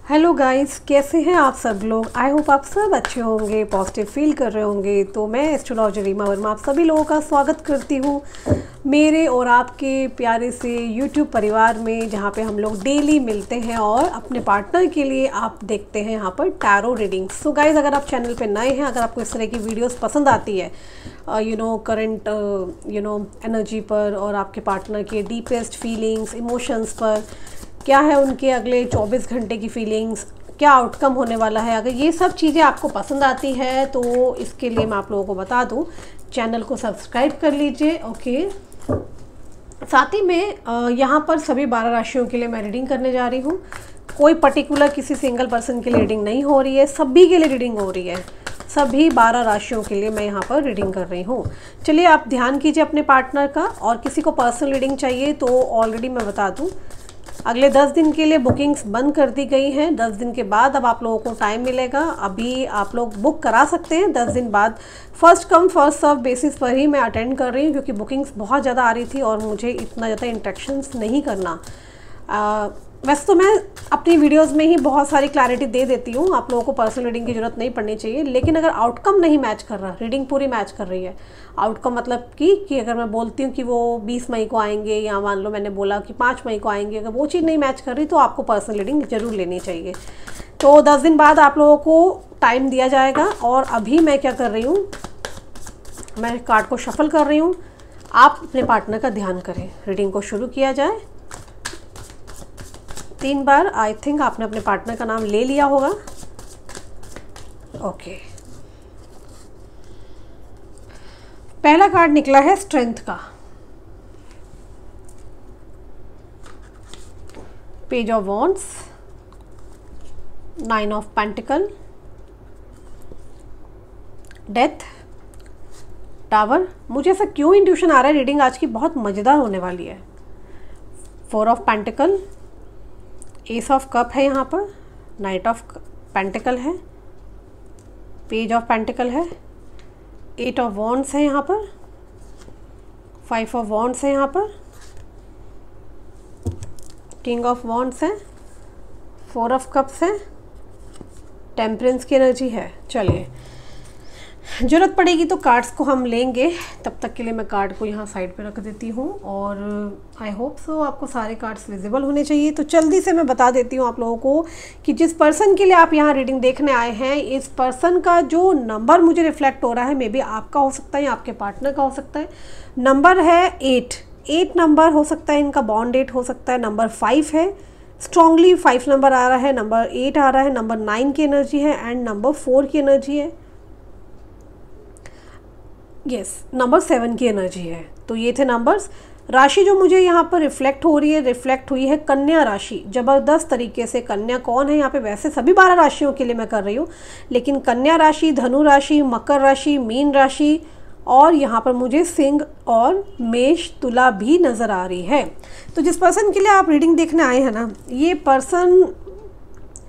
Hello guys, कैसे हैं आप सब लोग। आई होप आप सब अच्छे होंगे, पॉजिटिव फील कर रहे होंगे। तो मैं एस्ट्रोलॉजर रीमा वर्मा आप सभी लोगों का स्वागत करती हूँ मेरे और आपके प्यारे से यूट्यूब परिवार में, जहाँ पे हम लोग डेली मिलते हैं और अपने पार्टनर के लिए आप देखते हैं यहाँ पर टैरो रीडिंग्स। सो गाइस, अगर आप चैनल पे नए हैं, अगर आपको इस तरह की वीडियोस पसंद आती है करंट एनर्जी पर और आपके पार्टनर के डीपेस्ट फीलिंग्स, इमोशंस पर, क्या है उनके अगले 24 घंटे की फीलिंग्स, क्या आउटकम होने वाला है, अगर ये सब चीज़ें आपको पसंद आती है तो इसके लिए मैं आप लोगों को बता दूं, चैनल को सब्सक्राइब कर लीजिए। ओके, साथ ही में यहाँ पर सभी 12 राशियों के लिए मैं रीडिंग करने जा रही हूँ। कोई पर्टिकुलर किसी सिंगल पर्सन के लिए रीडिंग नहीं हो रही है, सभी के लिए रीडिंग हो रही है। सभी 12 राशियों के लिए मैं यहाँ पर रीडिंग कर रही हूँ। चलिए, आप ध्यान कीजिए अपने पार्टनर का। और किसी को पर्सनल रीडिंग चाहिए तो ऑलरेडी मैं बता दूँ, अगले 10 दिन के लिए बुकिंग्स बंद कर दी गई हैं। 10 दिन के बाद अब आप लोगों को टाइम मिलेगा। अभी आप लोग बुक करा सकते हैं 10 दिन बाद। First come first serve basis पर ही मैं अटेंड कर रही हूँ, क्योंकि बुकिंग्स बहुत ज़्यादा आ रही थी और मुझे इतना ज़्यादा इंटरेक्शंस नहीं करना। वैसे तो मैं अपनी वीडियोस में ही बहुत सारी क्लैरिटी दे देती हूँ, आप लोगों को पर्सनल रीडिंग की ज़रूरत नहीं पड़नी चाहिए। लेकिन अगर आउटकम नहीं मैच कर रहा, रीडिंग पूरी मैच कर रही है, आउटकम मतलब कि अगर मैं बोलती हूँ कि वो 20 मई को आएंगे, या मान लो मैंने बोला कि 5 मई को आएंगे, अगर वो चीज़ नहीं मैच कर रही तो आपको पर्सनल रीडिंग ज़रूर लेनी चाहिए। तो 10 दिन बाद आप लोगों को टाइम दिया जाएगा। और अभी मैं क्या कर रही हूँ, मैं कार्ड को शफल कर रही हूँ। आप अपने पार्टनर का ध्यान करें, रीडिंग को शुरू किया जाए। 3 बार आई थिंक आपने अपने पार्टनर का नाम ले लिया होगा। ओके, पहला कार्ड निकला है स्ट्रेंथ का, page of wands, 9 of pentacle, death, tower. मुझे ऐसा क्यों इंट्यूशन आ रहा है, रीडिंग आज की बहुत मज़ेदार होने वाली है। 4 of pentacle, S of cup है यहाँ पर, नाइट ऑफ पेंटिकल है, पेज ऑफ पेंटिकल है, 8 ऑफ वॉन्ड्स है यहाँ पर, 5 ऑफ वॉन्ड्स है यहाँ पर, किंग ऑफ वॉन्ड्स है, 4 ऑफ कप्स है, टेम्परेंस की एनर्जी है। चलिए, ज़रूरत पड़ेगी तो कार्ड्स को हम लेंगे, तब तक के लिए मैं कार्ड को यहाँ साइड पे रख देती हूँ। और आई होप सो आपको सारे कार्ड्स विजिबल होने चाहिए। तो जल्दी से मैं बता देती हूँ आप लोगों को कि जिस पर्सन के लिए आप यहाँ रीडिंग देखने आए हैं, इस पर्सन का जो नंबर मुझे रिफ्लेक्ट हो रहा है, मे बी आपका हो सकता है या आपके पार्टनर का हो सकता है। नंबर है 8 नंबर हो सकता है, इनका बॉन्ड 8 हो सकता है। नंबर 5 है, स्ट्रॉन्गली 5 नंबर आ रहा है, नंबर 8 आ रहा है, नंबर 9 की एनर्जी है एंड नंबर 4 की एनर्जी है। यस, नंबर 7 की एनर्जी है। तो ये थे नंबर्स। राशि जो मुझे यहाँ पर रिफ्लेक्ट हो रही है, रिफ्लेक्ट हुई है कन्या राशि, ज़बरदस्त तरीके से। कन्या कौन है यहाँ पे, वैसे सभी 12 राशियों के लिए मैं कर रही हूँ, लेकिन कन्या राशि, धनु राशि, मकर राशि, मीन राशि, और यहाँ पर मुझे सिंह और मेष, तुला भी नज़र आ रही है। तो जिस पर्सन के लिए आप रीडिंग देखने आए हैं ना, ये पर्सन,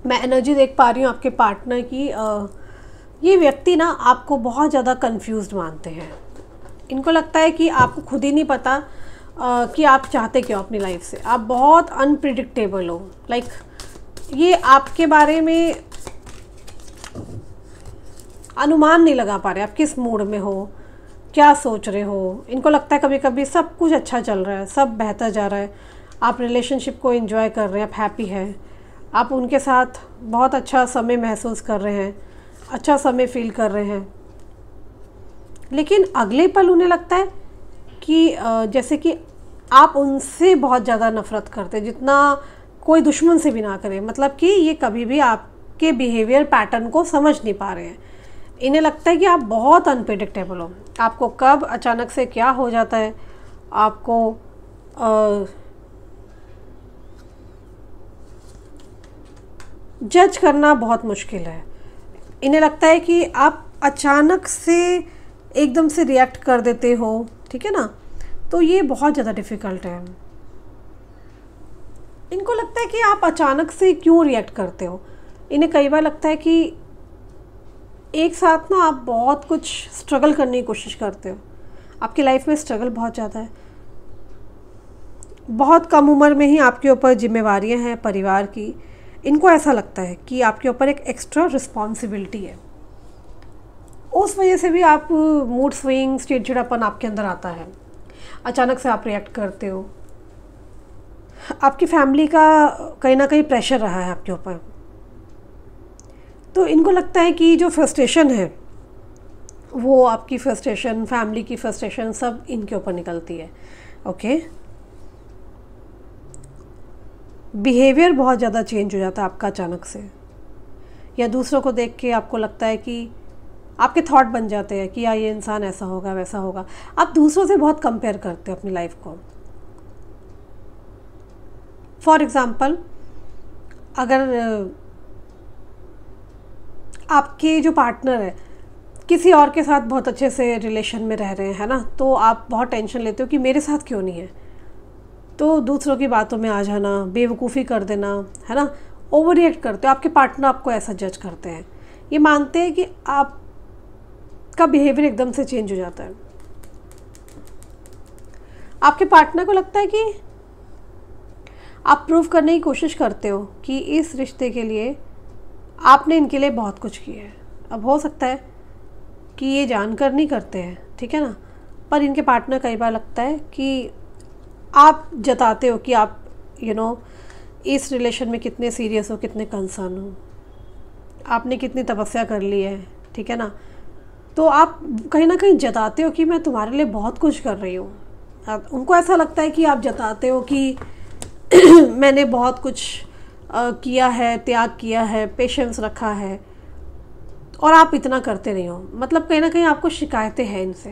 मैं एनर्जी देख पा रही हूँ आपके पार्टनर की। ये व्यक्ति ना आपको बहुत ज़्यादा कंफ्यूज्ड मानते हैं। इनको लगता है कि आपको खुद ही नहीं पता कि आप चाहते क्यों अपनी लाइफ से। आप बहुत अनप्रिडिक्टेबल हो, लाइक ये आपके बारे में अनुमान नहीं लगा पा रहे आप किस मूड में हो, क्या सोच रहे हो। इनको लगता है कभी कभी सब कुछ अच्छा चल रहा है, सब बेहतर जा रहा है, आप रिलेशनशिप को एंजॉय कर रहे हैं, आप हैप्पी हैं, आप उनके साथ बहुत अच्छा समय महसूस कर रहे हैं, अच्छा समय फील कर रहे हैं। लेकिन अगले पल उन्हें लगता है कि जैसे कि आप उनसे बहुत ज़्यादा नफरत करते हैं, जितना कोई दुश्मन से भी ना करे। मतलब कि ये कभी भी आपके बिहेवियर पैटर्न को समझ नहीं पा रहे हैं। इन्हें लगता है कि आप बहुत अनप्रेडिक्टेबल हो, आपको कब अचानक से क्या हो जाता है, आपको जज करना बहुत मुश्किल है। इन्हें लगता है कि आप अचानक से एकदम से रिएक्ट कर देते हो, ठीक है ना। तो ये बहुत ज़्यादा डिफ़िकल्ट है। इनको लगता है कि आप अचानक से क्यों रिएक्ट करते हो। इन्हें कई बार लगता है कि एक साथ ना आप बहुत कुछ स्ट्रगल करने की कोशिश करते हो, आपकी लाइफ में स्ट्रगल बहुत ज़्यादा है। बहुत कम उम्र में ही आपके ऊपर जिम्मेवारियां हैं परिवार की, इनको ऐसा लगता है कि आपके ऊपर एक एक्स्ट्रा रिस्पॉन्सिबिलिटी है। उस वजह से भी आप मूड स्विंग, चिड़चिड़ापन आपके अंदर आता है, अचानक से आप रिएक्ट करते हो। आपकी फैमिली का कहीं ना कहीं प्रेशर रहा है आपके ऊपर, तो इनको लगता है कि जो फ्रस्ट्रेशन है वो आपकी फ्रस्ट्रेशन, फैमिली की फ्रस्ट्रेशन सब इनके ऊपर निकलती है। ओके, बिहेवियर बहुत ज़्यादा चेंज हो जाता है आपका अचानक से, या दूसरों को देख के आपको लगता है कि आपके थॉट बन जाते हैं कि यार ये इंसान ऐसा होगा वैसा होगा। आप दूसरों से बहुत कंपेयर करते हो अपनी लाइफ को। फॉर एग्ज़ाम्पल, अगर आपके जो पार्टनर है किसी और के साथ बहुत अच्छे से रिलेशन में रह रहे हैं, है ना, तो आप बहुत टेंशन लेते हो कि मेरे साथ क्यों नहीं है, तो दूसरों की बातों में आ जाना, बेवकूफ़ी कर देना, है ना, ओवर रिएक्ट करते हो। आपके पार्टनर आपको ऐसा जज करते हैं, ये मानते हैं कि आपका बिहेवियर एकदम से चेंज हो जाता है। आपके पार्टनर को लगता है कि आप प्रूव करने की कोशिश करते हो कि इस रिश्ते के लिए आपने इनके लिए बहुत कुछ किया है। अब हो सकता है कि ये जानकर नहीं करते हैं, ठीक है ना, पर इनके पार्टनर कई बार लगता है कि आप जताते हो कि आप इस रिलेशन में कितने सीरियस हो, कितने कंसर्न हो, आपने कितनी तपस्या कर ली है, ठीक है ना, तो आप कहीं ना कहीं जताते हो कि मैं तुम्हारे लिए बहुत कुछ कर रही हूँ। उनको ऐसा लगता है कि आप जताते हो कि मैंने बहुत कुछ किया है, त्याग किया है, पेशेंस रखा है, और आप इतना करते नहीं हो। मतलब कहीं ना कहीं आपको शिकायतें हैं इनसे।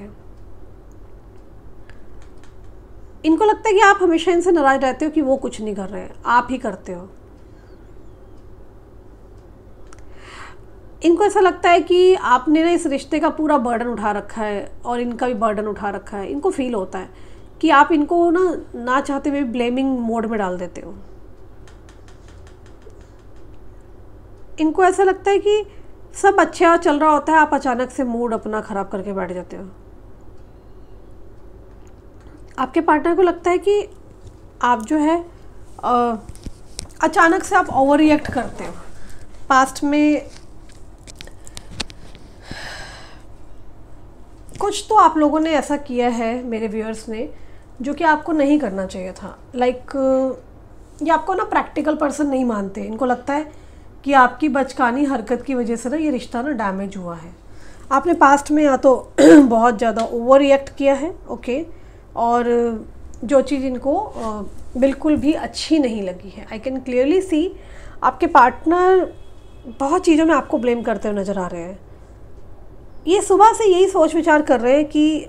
इनको लगता है कि आप हमेशा इनसे नाराज रहते हो कि वो कुछ नहीं कर रहे हैं, आप ही करते हो। इनको ऐसा लगता है कि आपने ना इस रिश्ते का पूरा बर्डन उठा रखा है और इनका भी बर्डन उठा रखा है। इनको फील होता है कि आप इनको ना चाहते हुए ब्लेमिंग मोड में डाल देते हो। इनको ऐसा लगता है कि सब अच्छा चल रहा होता है, आप अचानक से मूड अपना ख़राब करके बैठ जाते हो। आपके पार्टनर को लगता है कि आप जो है अचानक से आप ओवर रिएक्ट करते हो। पास्ट में कुछ तो आप लोगों ने ऐसा किया है, मेरे व्यूअर्स ने, जो कि आपको नहीं करना चाहिए था। ये आपको ना प्रैक्टिकल पर्सन नहीं मानते। इनको लगता है कि आपकी बचकानी हरकत की वजह से ना ये रिश्ता ना डैमेज हुआ है। आपने पास्ट में या तो बहुत ज़्यादा ओवर रिएक्ट किया है, ओके, और जो चीज़ इनको बिल्कुल भी अच्छी नहीं लगी है। आई कैन क्लियरली सी आपके पार्टनर बहुत चीज़ों में आपको ब्लेम करते हुए नज़र आ रहे हैं। ये सुबह से यही सोच विचार कर रहे हैं कि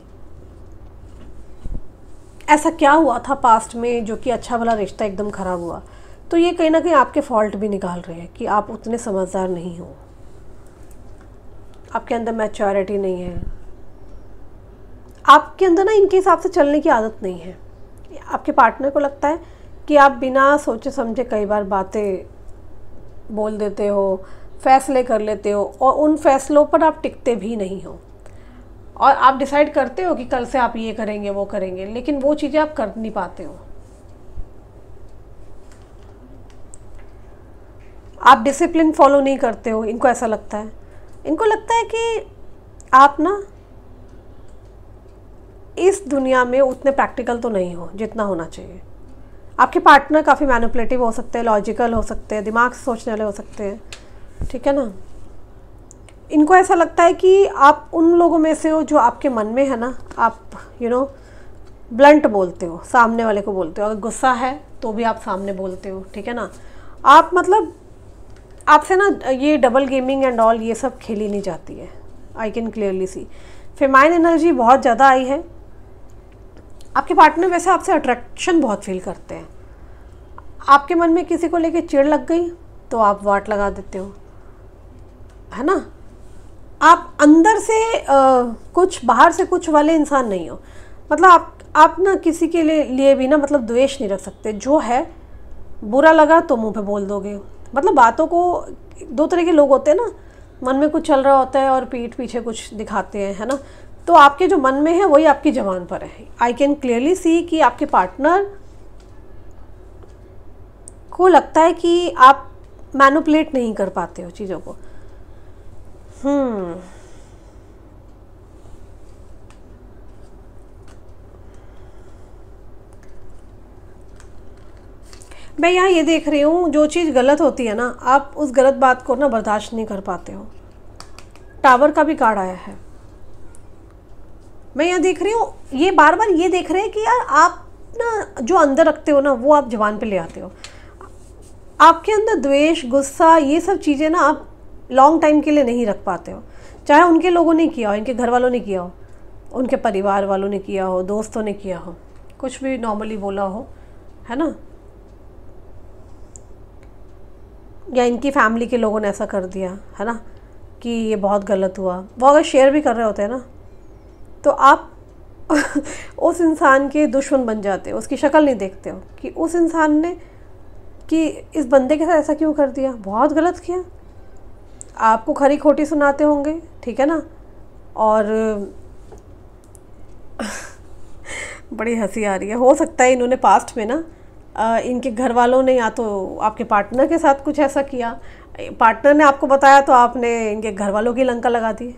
ऐसा क्या हुआ था पास्ट में जो कि अच्छा भला रिश्ता एकदम ख़राब हुआ। तो ये कहीं ना कहीं आपके फॉल्ट भी निकाल रहे हैं कि आप उतने समझदार नहीं हो, आपके अंदर मैच्योरिटी नहीं है, आपके अंदर ना इनके हिसाब से चलने की आदत नहीं है। आपके पार्टनर को लगता है कि आप बिना सोचे समझे कई बार बातें बोल देते हो, फैसले कर लेते हो, और उन फैसलों पर आप टिकते भी नहीं हो। और आप डिसाइड करते हो कि कल से आप ये करेंगे वो करेंगे, लेकिन वो चीज़ें आप कर नहीं पाते हो। आप डिसिप्लिन फॉलो नहीं करते हो। इनको ऐसा लगता है, इनको लगता है कि आप ना इस दुनिया में उतने प्रैक्टिकल तो नहीं हो जितना होना चाहिए। आपके पार्टनर काफ़ी मैनिपुलेटिव हो सकते हैं, लॉजिकल हो सकते हैं, दिमाग से सोचने वाले हो सकते हैं, ठीक है ना। इनको ऐसा लगता है कि आप उन लोगों में से हो जो आपके मन में है ना, आप ब्लंट बोलते हो, सामने वाले को बोलते हो। अगर गुस्सा है तो भी आप सामने बोलते हो, ठीक है ना। आप मतलब आपसे ना ये डबल गेमिंग एंड ऑल ये सब खेली नहीं जाती है। I can clearly see famine energy बहुत ज़्यादा आई है। आपके पार्टनर वैसे आपसे अट्रैक्शन बहुत फील करते हैं। आपके मन में किसी को लेके चिढ़ लग गई तो आप वाट लगा देते हो, है ना। आप अंदर से कुछ, बाहर से कुछ वाले इंसान नहीं हो। मतलब आप ना किसी के लिए भी ना मतलब द्वेष नहीं रख सकते। जो है बुरा लगा तो मुंह पे बोल दोगे। मतलब बातों को, दो तरह के लोग होते हैं ना, मन में कुछ चल रहा होता है और पीठ पीछे कुछ दिखाते हैं, है ना। तो आपके जो मन में है वही आपकी ज़बान पर है। आई कैन क्लियरली सी कि आपके पार्टनर को लगता है कि आप मैनिपुलेट नहीं कर पाते हो चीज़ों को। मैं यहाँ ये देख रही हूँ, जो चीज़ गलत होती है ना, आप उस गलत बात को ना बर्दाश्त नहीं कर पाते हो। टावर का भी कार्ड आया है। मैं यहाँ देख रही हूँ, ये बार बार ये देख रहे हैं कि यार आप ना जो अंदर रखते हो ना, वो आप ज़बान पे ले आते हो। आपके अंदर द्वेष, गुस्सा, ये सब चीज़ें ना आप लॉन्ग टाइम के लिए नहीं रख पाते हो। चाहे उनके लोगों ने किया हो, इनके घर वालों ने किया हो, उनके परिवार वालों ने किया हो, दोस्तों ने किया हो, कुछ भी नॉर्मली बोला हो, है ना, या इनकी फैमिली के लोगों ने ऐसा कर दिया, है ना, कि ये बहुत गलत हुआ। वो अगर शेयर भी कर रहे होते हैं ना, तो आप उस इंसान के दुश्मन बन जाते हो। उसकी शक्ल नहीं देखते हो कि उस इंसान ने, कि इस बंदे के साथ ऐसा क्यों कर दिया, बहुत गलत किया। आपको खरी खोटी सुनाते होंगे, ठीक है ना। और बड़ी हंसी आ रही है। हो सकता है इन्होंने पास्ट में ना इनके घर वालों ने या तो आपके पार्टनर के साथ कुछ ऐसा किया, पार्टनर ने आपको बताया तो आपने इनके घर वालों की लंका लगा दी।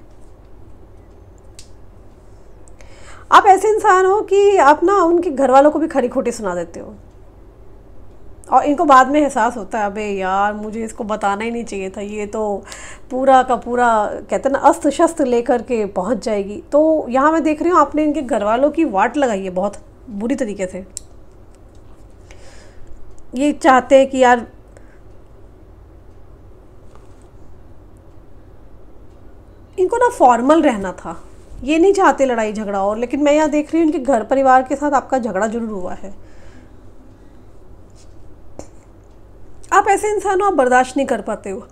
आप ऐसे इंसान हो कि आप ना उनके घर वालों को भी खरी खोटी सुना देते हो, और इनको बाद में एहसास होता है, अबे यार मुझे इसको बताना ही नहीं चाहिए था, ये तो पूरा का पूरा कहते हैं ना अस्त्र शस्त्र लेकर के पहुंच जाएगी। तो यहाँ मैं देख रही हूँ आपने इनके घर वालों की वाट लगाई है बहुत बुरी तरीके से। ये चाहते हैं कि यार इनको ना फॉर्मल रहना था, ये नहीं चाहते लड़ाई झगड़ा। और लेकिन मैं यहाँ देख रही हूँ इनके घर परिवार के साथ आपका झगड़ा जरूर हुआ है। आप ऐसे इंसान हो, आप बर्दाश्त नहीं कर पाते हो।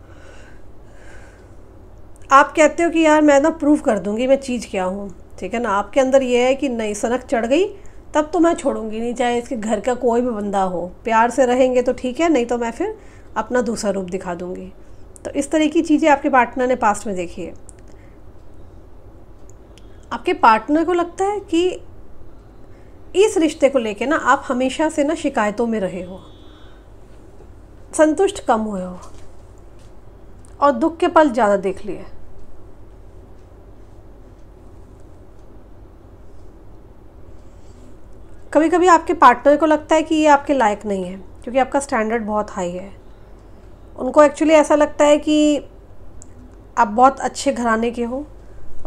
आप कहते हो कि यार मैं ना प्रूव कर दूंगी मैं चीज़ क्या हूँ, ठीक है ना। आपके अंदर ये है कि नहीं, सनक चढ़ गई तब तो मैं छोड़ूंगी नहीं, चाहे इसके घर का कोई भी बंदा हो। प्यार से रहेंगे तो ठीक है, नहीं तो मैं फिर अपना दूसरा रूप दिखा दूंगी। तो इस तरह की चीज़ें आपके पार्टनर ने पास्ट में देखी है। आपके पार्टनर को लगता है कि इस रिश्ते को लेके ना आप हमेशा से ना शिकायतों में रहे हो, संतुष्ट कम हुए हो, और दुख के पल ज़्यादा देख लिए। कभी कभी आपके पार्टनर को लगता है कि ये आपके लायक नहीं है, क्योंकि आपका स्टैंडर्ड बहुत हाई है। उनको एक्चुअली ऐसा लगता है कि आप बहुत अच्छे घराने के हो,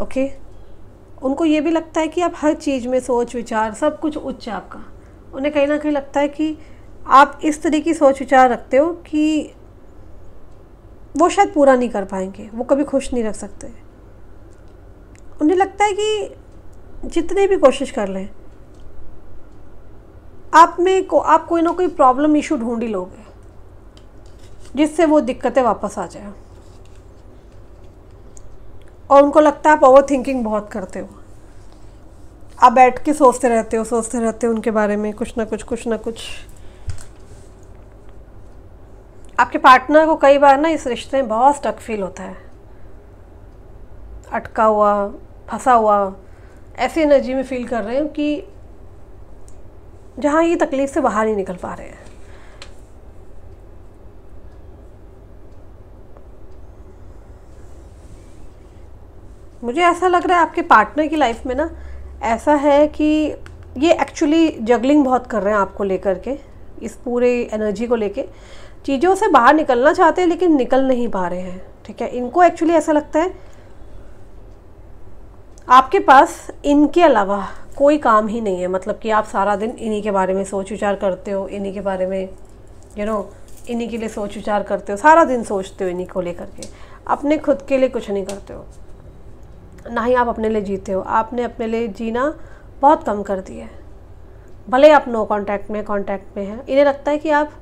ओके। उनको ये भी लगता है कि आप हर चीज़ में सोच विचार सब कुछ उच्च है आपका। उन्हें कहीं ना कहीं लगता है कि आप इस तरह की सोच विचार रखते हो कि वो शायद पूरा नहीं कर पाएंगे, वो कभी खुश नहीं रख सकते। उन्हें लगता है कि जितने भी कोशिश कर लें आप कोई ना कोई प्रॉब्लम इशू ढूंढ ही लोगे जिससे वो दिक्कतें वापस आ जाए। और उनको लगता है आप ओवर थिंकिंग बहुत करते हो, आप बैठ के सोचते रहते हो उनके बारे में कुछ ना कुछ। आपके पार्टनर को कई बार ना इस रिश्ते में बहुत स्टक फील होता है, अटका हुआ, फंसा हुआ, ऐसी एनर्जी में फील कर रहे हो कि जहाँ ये तकलीफ से बाहर नहीं निकल पा रहे हैं। मुझे ऐसा लग रहा है आपके पार्टनर की लाइफ में ना ऐसा है कि ये एक्चुअली जगलिंग बहुत कर रहे हैं आपको लेकर के, इस पूरे एनर्जी को लेके चीज़ों से बाहर निकलना चाहते हैं लेकिन निकल नहीं पा रहे हैं, ठीक है। इनको एक्चुअली ऐसा लगता है आपके पास इनके अलावा कोई काम ही नहीं है, मतलब कि आप सारा दिन इन्हीं के बारे में सोच विचार करते हो, इन्हीं के बारे में इन्हीं के लिए सोच विचार करते हो, सारा दिन सोचते हो इन्हीं को लेकर के, अपने खुद के लिए कुछ नहीं करते हो, ना ही आप अपने लिए जीते हो। आपने अपने लिए जीना बहुत कम कर दिया है, भले आप नो कांटेक्ट में हैं। इन्हें लगता है कि आप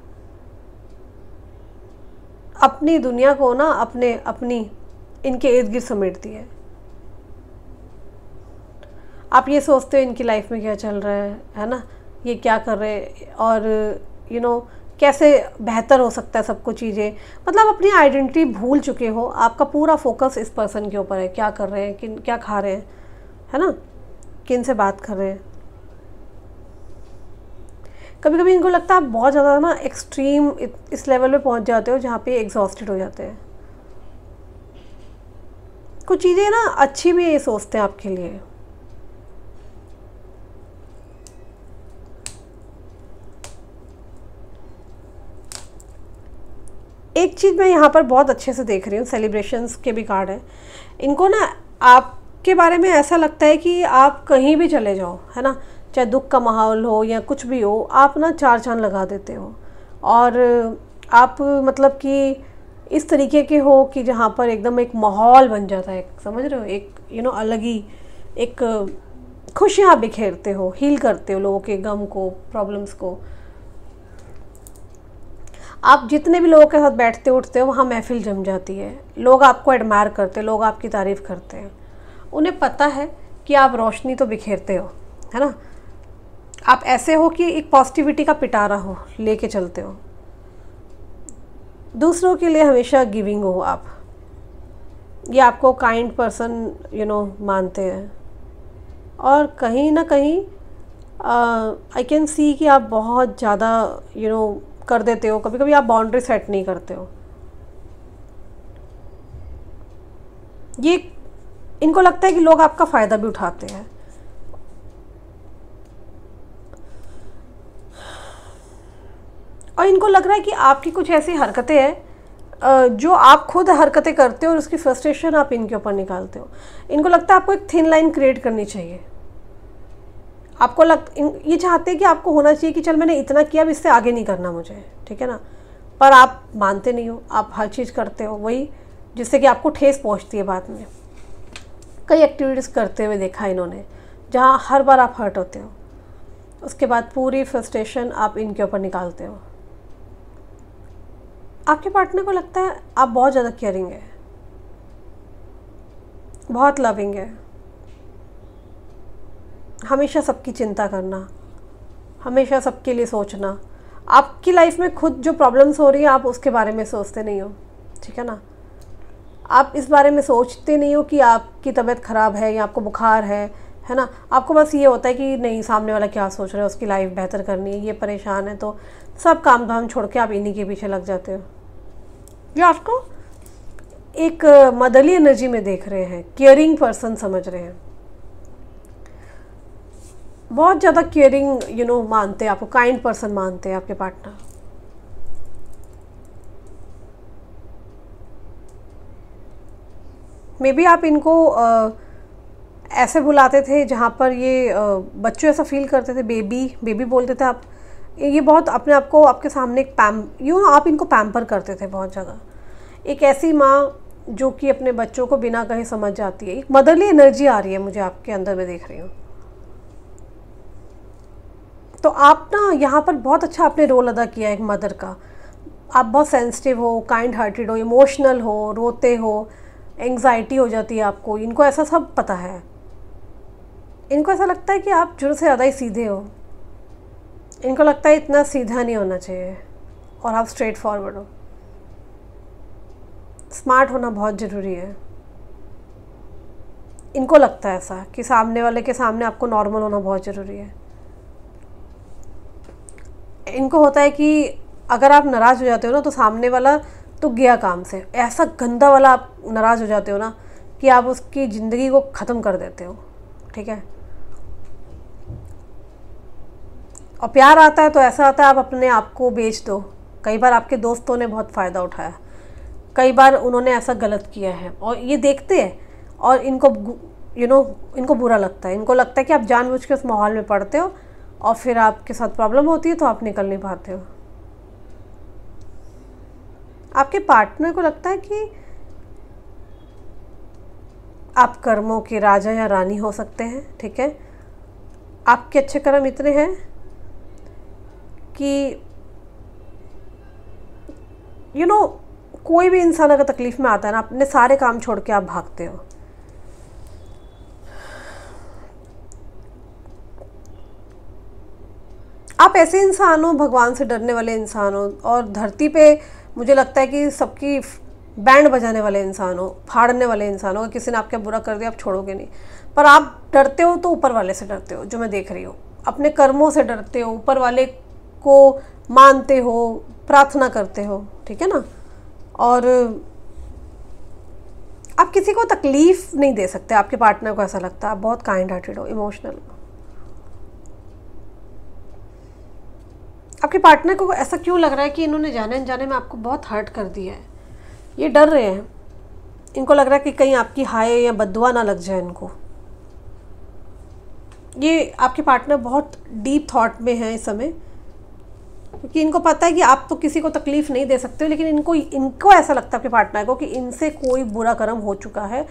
अपनी दुनिया को ना अपनी इनके इर्द गिर्द समेट दिए। आप ये सोचते हो इनकी लाइफ में क्या चल रहा है ना, ये क्या कर रहे हैं, और कैसे बेहतर हो सकता है सब कुछ चीज़ें। मतलब अपनी आइडेंटिटी भूल चुके हो, आपका पूरा फोकस इस पर्सन के ऊपर है, क्या कर रहे हैं, क्या खा रहे हैं, है ना, किन से बात कर रहे हैं। कभी कभी इनको लगता है आप बहुत ज़्यादा ना एक्सट्रीम इस लेवल पे पहुंच जाते हो जहाँ पे एग्जॉस्टेड हो जाते हैं। कुछ चीज़ें ना अच्छी भी ये सोचते हैं आपके लिए। एक चीज़ मैं यहाँ पर बहुत अच्छे से देख रही हूँ, सेलिब्रेशंस के भी कार्ड हैं। इनको ना आपके बारे में ऐसा लगता है कि आप कहीं भी चले जाओ, है ना, चाहे दुख का माहौल हो या कुछ भी हो, आप ना चार चांद लगा देते हो। और आप मतलब कि इस तरीके के हो कि जहाँ पर एकदम एक माहौल बन जाता है, समझ रहे हो, एक अलग ही एक खुशियाँ बिखेरते हो, हील करते हो लोगों के गम को, प्रॉब्लम्स को। आप जितने भी लोगों के साथ बैठते उठते हो वहाँ महफिल जम जाती है, लोग आपको एडमायर करते हैं, लोग आपकी तारीफ़ करते हैं। उन्हें पता है कि आप रोशनी तो बिखेरते हो, है ना, आप ऐसे हो कि एक पॉजिटिविटी का पिटारा हो, लेके चलते हो, दूसरों के लिए हमेशा गिविंग हो आप। ये आपको काइंड पर्सन मानते हैं। और कहीं ना कहीं आई कैन सी कि आप बहुत ज़्यादा कर देते हो, कभी कभी आप बाउंड्री सेट नहीं करते हो। ये इनको लगता है कि लोग आपका फ़ायदा भी उठाते हैं। और इनको लग रहा है कि आपकी कुछ ऐसी हरकतें हैं जो आप खुद हरकतें करते हो और उसकी फ्रस्ट्रेशन आप इनके ऊपर निकालते हो। इनको लगता है आपको एक थिन लाइन क्रिएट करनी चाहिए। आपको ये चाहते हैं कि आपको होना चाहिए कि चल मैंने इतना किया, अब इससे आगे नहीं करना मुझे, ठीक है ना, पर आप मानते नहीं हो, आप हर चीज़ करते हो वही, जिससे कि आपको ठेस पहुंचती है बाद में। कई एक्टिविटीज़ करते हुए देखा इन्होंने जहाँ हर बार आप हर्ट होते हो, उसके बाद पूरी फ्रस्ट्रेशन आप इनके ऊपर निकालते हो। आपके पार्टनर को लगता है आप बहुत ज़्यादा केयरिंग है, बहुत लविंग है, हमेशा सबकी चिंता करना, हमेशा सबके लिए सोचना। आपकी लाइफ में खुद जो प्रॉब्लम्स हो रही है आप उसके बारे में सोचते नहीं हो, ठीक है ना, आप इस बारे में सोचते नहीं हो कि आपकी तबीयत ख़राब है या आपको बुखार है ना। आपको बस ये होता है कि नहीं, सामने वाला क्या सोच रहा है, उसकी लाइफ बेहतर करनी है, ये परेशान है, तो सब काम धाम छोड़ के आप इन्हीं के पीछे लग जाते हो। ये आपको एक मदरली एनर्जी में देख रहे हैं, केयरिंग पर्सन समझ रहे हैं, बहुत ज़्यादा केयरिंग मानते हैं आपको, काइंड पर्सन मानते हैं आपके पार्टनर। मे बी आप इनको ऐसे बुलाते थे जहाँ पर ये बच्चों ऐसा फील करते थे, बेबी बोलते थे आप। ये बहुत अपने आप को आपके सामने एक आप इनको पैम्पर करते थे बहुत ज़्यादा। एक ऐसी माँ जो कि अपने बच्चों को बिना कहे समझ जाती है। एक मदरली एनर्जी आ रही है मुझे आपके अंदर, में देख रही हूँ। तो आप ना यहाँ पर बहुत अच्छा आपने रोल अदा किया एक मदर का। आप बहुत सेंसिटिव हो, काइंड हार्टेड हो, इमोशनल हो, रोते हो, एंग्जाइटी हो जाती है आपको। इनको ऐसा सब पता है। इनको ऐसा लगता है कि आप जुड़ से ज़्यादा ही सीधे हो। इनको लगता है इतना सीधा नहीं होना चाहिए और आप स्ट्रेट फॉरवर्ड हो। स्मार्ट होना बहुत ज़रूरी है। इनको लगता है ऐसा कि सामने वाले के सामने आपको नॉर्मल होना बहुत ज़रूरी है। इनको होता है कि अगर आप नाराज़ हो जाते हो ना तो सामने वाला तो गया काम से, ऐसा गंदा वाला आप नाराज़ हो जाते हो ना कि आप उसकी ज़िंदगी को ख़त्म कर देते हो, ठीक है। और प्यार आता है तो ऐसा आता है आप अपने आप को बेच दो। कई बार आपके दोस्तों ने बहुत फ़ायदा उठाया, कई बार उन्होंने ऐसा गलत किया है और ये देखते हैं और इनको इनको बुरा लगता है। इनको लगता है कि आप जानबूझ के उस माहौल में पड़ते हो और फिर आपके साथ प्रॉब्लम होती है तो आप निकल नहीं पाते हो। आपके पार्टनर को लगता है कि आप कर्मों के राजा या रानी हो सकते हैं, ठीक है। आपके अच्छे कर्म इतने हैं कि कोई भी इंसान अगर तकलीफ़ में आता है ना, अपने सारे काम छोड़ के आप भागते हो। आप ऐसे इंसान हो, भगवान से डरने वाले इंसान हो और धरती पे मुझे लगता है कि सबकी बैंड बजाने वाले इंसान हो, फाड़ने वाले इंसान हो। अगर किसी ने आपका बुरा कर दिया आप छोड़ोगे नहीं, पर आप डरते हो तो ऊपर वाले से डरते हो, जो मैं देख रही हूँ। अपने कर्मों से डरते हो, ऊपर वाले को मानते हो, प्रार्थना करते हो, ठीक है ना। और आप किसी को तकलीफ़ नहीं दे सकते, आपके पार्टनर को ऐसा लगता है। आप बहुत काइंड हार्टेड हो, इमोशनल। आपके पार्टनर को ऐसा क्यों लग रहा है कि इन्होंने जाने अनजाने में आपको बहुत हर्ट कर दिया है। ये डर रहे हैं, इनको लग रहा है कि कहीं आपकी हाय या बद्दुआ ना लग जाए इनको। ये आपके पार्टनर बहुत डीप थॉट में है इस समय, क्योंकि इनको पता है कि आप तो किसी को तकलीफ़ नहीं दे सकते हो, लेकिन इनको ऐसा लगता है आपके पार्टनर को कि इनसे कोई बुरा कर्म हो चुका है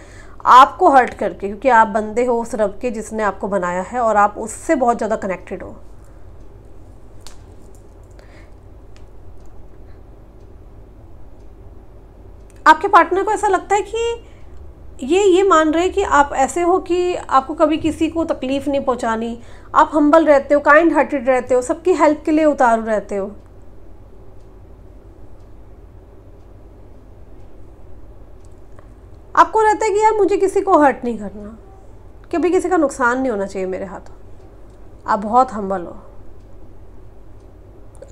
आपको हर्ट करके, क्योंकि आप बंदे हो उस रब के जिसने आपको बनाया है और आप उससे बहुत ज़्यादा कनेक्टेड हो। आपके पार्टनर को ऐसा लगता है कि ये मान रहे हैं कि आप ऐसे हो कि आपको कभी किसी को तकलीफ़ नहीं पहुंचानी, आप हम्बल रहते हो, काइंड हार्टेड रहते हो, सबकी हेल्प के लिए उतारू रहते हो। आपको रहता है कि यार मुझे किसी को हर्ट नहीं करना, कभी किसी का नुकसान नहीं होना चाहिए मेरे हाथों। आप बहुत हम्बल हो।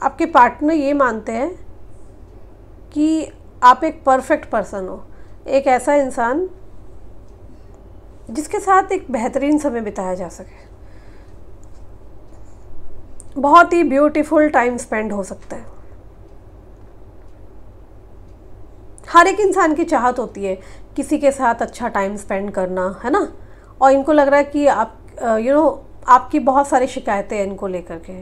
आपके पार्टनर ये मानते हैं कि आप एक परफेक्ट पर्सन हो, एक ऐसा इंसान जिसके साथ एक बेहतरीन समय बिताया जा सके, बहुत ही ब्यूटीफुल टाइम स्पेंड हो सकता है। हर एक इंसान की चाहत होती है किसी के साथ अच्छा टाइम स्पेंड करना, है ना। और इनको लग रहा है कि आप आपकी बहुत सारी शिकायतें हैं इनको लेकर के।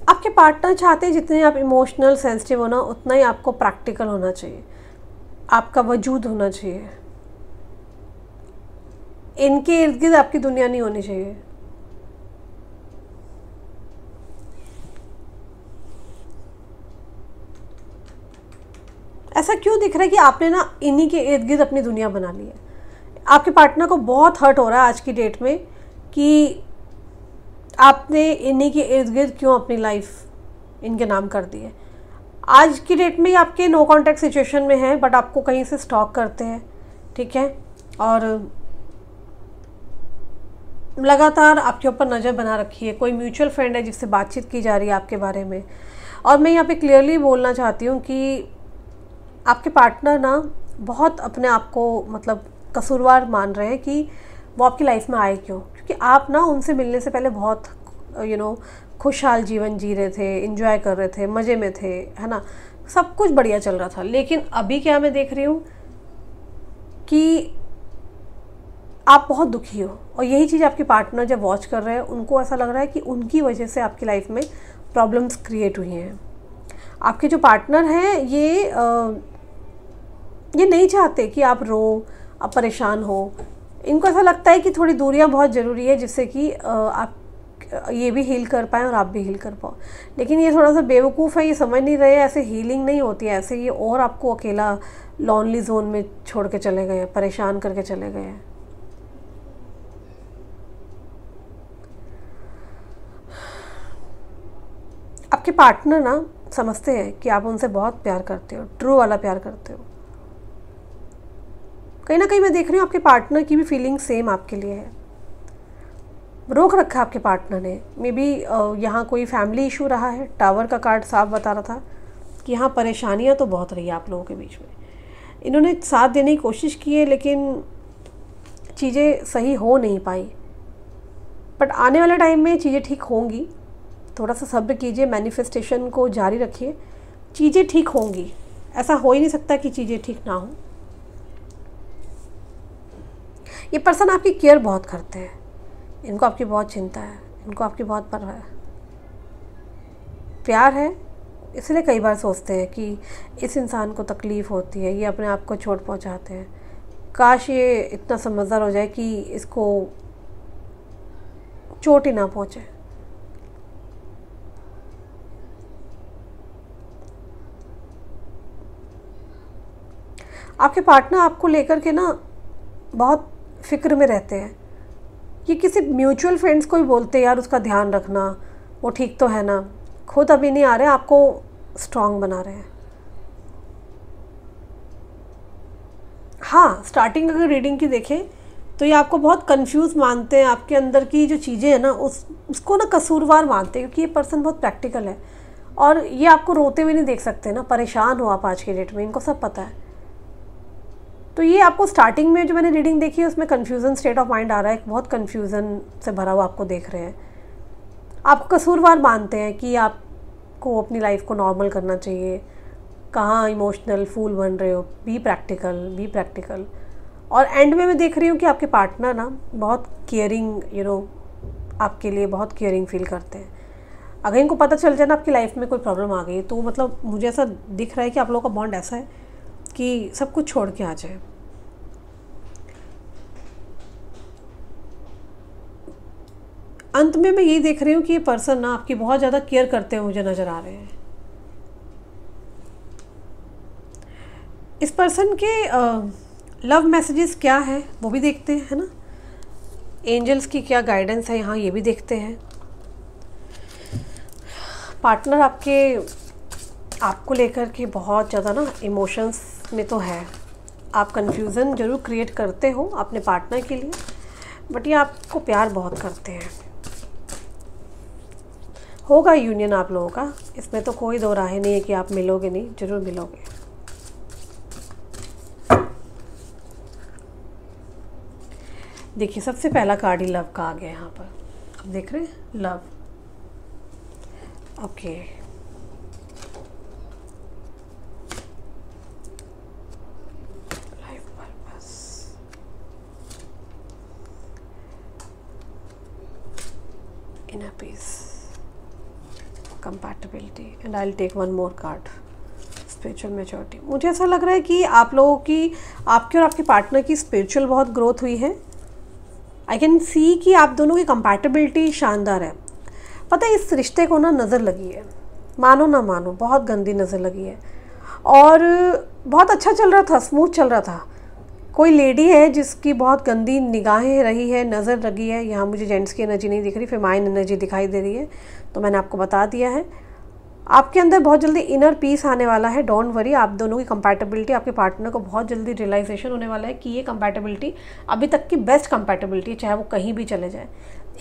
आपके पार्टनर चाहते हैं जितने आप इमोशनल सेंसिटिव हो ना, उतना ही आपको प्रैक्टिकल होना चाहिए, आपका वजूद होना चाहिए। इनके इर्द गिर्द आपकी दुनिया नहीं होनी चाहिए। ऐसा क्यों दिख रहा है कि आपने ना इन्हीं के इर्द गिर्द अपनी दुनिया बना ली है। आपके पार्टनर को बहुत हर्ट हो रहा है आज की डेट में कि आपने इन्हीं के इर्द गिर्द क्यों अपनी लाइफ इनके नाम कर दी है। आज की डेट में आपके नो कॉन्टैक्ट सिचुएशन में है, बट आपको कहीं से स्टॉक करते हैं, ठीक है, और लगातार आपके ऊपर नज़र बना रखी है। कोई म्यूचुअल फ्रेंड है जिससे बातचीत की जा रही है आपके बारे में। और मैं यहाँ पे क्लियरली बोलना चाहती हूँ कि आपके पार्टनर ना बहुत अपने आप को मतलब कसूरवार मान रहे हैं कि वो आपकी लाइफ में आए क्यों, क्योंकि आप ना उनसे मिलने से पहले बहुत खुशहाल जीवन जी रहे थे, एंजॉय कर रहे थे, मज़े में थे, है ना, सब कुछ बढ़िया चल रहा था। लेकिन अभी क्या मैं देख रही हूँ कि आप बहुत दुखी हो, और यही चीज़ आपके पार्टनर जब वॉच कर रहे हैं उनको ऐसा लग रहा है कि उनकी वजह से आपकी लाइफ में प्रॉब्लम्स क्रिएट हुई हैं। आपके जो पार्टनर हैं ये नहीं चाहते कि आप रो, आप परेशान हो। इनको ऐसा लगता है कि थोड़ी दूरियां बहुत ज़रूरी है, जिससे कि आप ये भी हील कर पाएँ और आप भी हील कर पाओ। लेकिन ये थोड़ा सा बेवकूफ़ है, ये समझ नहीं रहे, ऐसे हीलिंग नहीं होती है, ऐसे ये और आपको अकेला लॉनली जोन में छोड़ के चले गए हैं, परेशान करके चले गए हैं। आपके पार्टनर ना समझते हैं कि आप उनसे बहुत प्यार करते हो, ट्रू वाला प्यार करते हो। कहीं ना कहीं मैं देख रही हूँ आपके पार्टनर की भी फीलिंग सेम आपके लिए है। रोक रखा आपके पार्टनर ने, मे बी यहाँ कोई फैमिली इशू रहा है। टावर का कार्ड साफ बता रहा था कि यहाँ परेशानियाँ तो बहुत रही है आप लोगों के बीच में। इन्होंने साथ देने की कोशिश की है, लेकिन चीज़ें सही हो नहीं पाई। बट आने वाले टाइम में चीज़ें ठीक होंगी, थोड़ा सा सब्र कीजिए, मैनिफेस्टेशन को जारी रखिए, चीज़ें ठीक होंगी। ऐसा हो ही नहीं सकता कि चीज़ें ठीक ना हो। ये पर्सन आपकी केयर बहुत करते हैं, इनको आपकी बहुत चिंता है, इनको आपकी बहुत परवाह है, प्यार है। इसलिए कई बार सोचते हैं कि इस इंसान को तकलीफ़ होती है, ये अपने आप को चोट पहुंचाते हैं। काश ये इतना समझदार हो जाए कि इसको चोट ही ना पहुंचे। आपके पार्टनर आपको लेकर के ना बहुत फ़िक्र में रहते हैं। ये किसी म्यूचुअल फ्रेंड्स को ही बोलते हैं, यार उसका ध्यान रखना, वो ठीक तो है ना। खुद अभी नहीं आ रहे, आपको स्ट्रॉन्ग बना रहे हैं। हाँ, स्टार्टिंग अगर रीडिंग की देखें तो ये आपको बहुत कंफ्यूज मानते हैं, आपके अंदर की जो चीज़ें हैं ना उसको ना कसूरवार मानते हैं, क्योंकि ये पर्सन बहुत प्रैक्टिकल है और ये आपको रोते हुए नहीं देख सकते ना, परेशान हो आप आज के डेट में, इनको सब पता है। तो ये आपको स्टार्टिंग में जो मैंने रीडिंग देखी है उसमें कन्फ्यूज़न स्टेट ऑफ माइंड आ रहा है, बहुत कन्फ्यूज़न से भरा हुआ आपको देख रहे हैं। आपको कसूरवार मानते हैं कि आपको अपनी लाइफ को नॉर्मल करना चाहिए, कहाँ इमोशनल फूल बन रहे हो, बी प्रैक्टिकल। और एंड में मैं देख रही हूँ कि आपके पार्टनर ना बहुत केयरिंग आपके लिए बहुत केयरिंग फील करते हैं। अगर इनको पता चल जाए ना आपकी लाइफ में कोई प्रॉब्लम आ गई तो मतलब मुझे ऐसा दिख रहा है कि आप लोगों का बॉन्ड ऐसा है कि सब कुछ छोड़ के आ जाए। अंत में मैं यही देख रही हूँ कि ये पर्सन ना आपकी बहुत ज़्यादा केयर करते हुए मुझे नज़र आ रहे हैं। इस पर्सन के लव मैसेजेस क्या है वो भी देखते हैं, है ना। एंजल्स की क्या गाइडेंस है यहाँ ये भी देखते हैं। पार्टनर आपको लेकर के बहुत ज़्यादा ना इमोशंस में तो है। आप कंफ्यूजन ज़रूर क्रिएट करते हो अपने पार्टनर के लिए, बट ये आपको प्यार बहुत करते हैं। होगा यूनियन आप लोगों का, इसमें तो कोई दो राहें नहीं है कि आप मिलोगे नहीं, ज़रूर मिलोगे। देखिए सबसे पहला कार्ड ही लव का आ गया यहाँ पर, आप देख रहे हैं love. Okay life purpose, inner peace, compatibility and I will take one more card, spiritual maturity. मुझे ऐसा लग रहा है कि आप लोगों की, आपके और आपके पार्टनर की स्पिरिचुअल बहुत ग्रोथ हुई है। आई कैन सी कि आप दोनों की कंपैटिबिलिटी शानदार है। पता है इस रिश्ते को ना नज़र लगी है, मानो ना मानो बहुत गंदी नज़र लगी है, और बहुत अच्छा चल रहा था, स्मूथ चल रहा था। कोई लेडी है जिसकी बहुत गंदी निगाहें रही है, नज़र लगी है। यहाँ मुझे जेंट्स की एनर्जी नहीं दिख रही, फेमाइन एनर्जी दिखाई दे रही है, तो मैंने आपको बता दिया है। आपके अंदर बहुत जल्दी इनर पीस आने वाला है, डोंट वरी। आप दोनों की कंपैटिबिलिटी, आपके पार्टनर को बहुत जल्दी रियलाइजेशन होने वाला है कि ये कंपैटिबिलिटी अभी तक की बेस्ट कंपैटिबिलिटी है, चाहे वो कहीं भी चले जाए।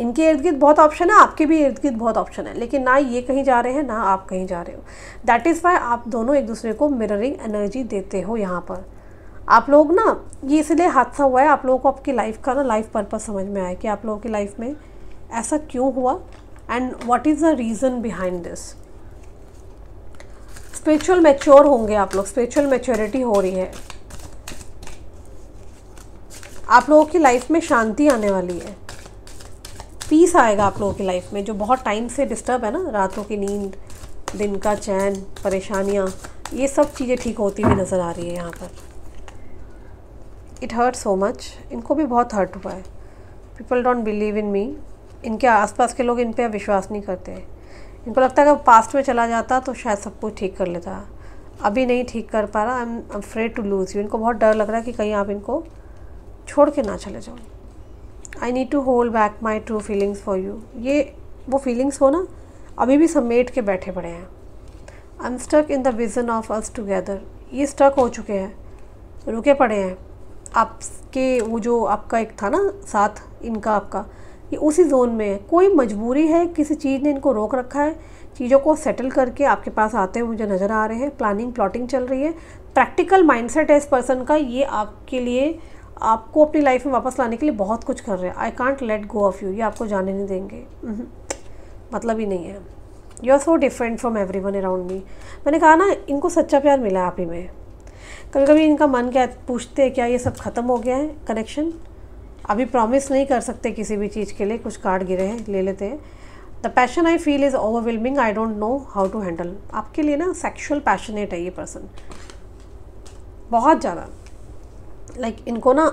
इनके इर्द गिर्द बहुत ऑप्शन है, आपके भी इर्द गिर्द बहुत ऑप्शन है, लेकिन ना ये कहीं जा रहे हैं ना आप कहीं जा रहे हो। दैट इज़ वाई आप दोनों एक दूसरे को मिररिंग एनर्जी देते हो। यहाँ पर आप लोग ना, ये इसलिए हादसा हुआ है, आप लोगों को आपकी लाइफ का ना लाइफ पर्पस समझ में आया कि आप लोगों की लाइफ में ऐसा क्यों हुआ and what is the reason behind this. Spiritual mature होंगे आप लोग, स्पिरिचुअल मैच्योरिटी हो रही है। आप लोगों की लाइफ में शांति आने वाली है, पीस आएगा आप लोगों की लाइफ में, जो बहुत टाइम से डिस्टर्ब है ना, रातों की नींद, दिन का चैन, परेशानियाँ, ये सब चीज़ें ठीक होती हुई नज़र आ रही है यहाँ पर। इट हर्ट सो मच, इनको भी बहुत हर्ट हुआ है। पीपल डोंट बिलीव इन मी, इनके आसपास के लोग इन पर विश्वास नहीं करते। इनको लगता है कि पास्ट में चला जाता तो शायद सब कुछ ठीक कर लेता, अभी नहीं ठीक कर पा रहा। I am afraid to lose you, इनको बहुत डर लग रहा है कि कहीं आप इनको छोड़ के ना चले जाओ। I need to hold back my true feelings for you, ये वो फीलिंग्स हो ना अभी भी समेट के बैठे पड़े हैं। I am stuck in the vision of us together, ये स्टक हो चुके हैं, रुके पड़े हैं। आपके वो जो आपका एक था ना साथ इनका, आपका ये उसी जोन में है। कोई मजबूरी है, किसी चीज़ ने इनको रोक रखा है, चीज़ों को सेटल करके आपके पास आते हुए मुझे नज़र आ रहे हैं। प्लानिंग प्लॉटिंग चल रही है, प्रैक्टिकल माइंडसेट है इस पर्सन का। ये आपके लिए, आपको अपनी लाइफ में वापस लाने के लिए बहुत कुछ कर रहे हैं। I can't let go of you, ये आपको जाने नहीं देंगे, मतलब ही नहीं है। You are so different from everyone around me. मैंने कहा ना इनको सच्चा प्यार मिला है आप ही में। कभी कभी इनका मन क्या पूछते हैं, क्या ये सब ख़त्म हो गया है कनेक्शन? अभी प्रॉमिस नहीं कर सकते किसी भी चीज़ के लिए, कुछ कार्ड गिरे हैं, ले लेते हैं। The passion I feel is overwhelming, I don't know how to handle. आपके लिए ना सेक्शुअल पैशनेट है ये पर्सन, बहुत ज़्यादा। लाइक इनको ना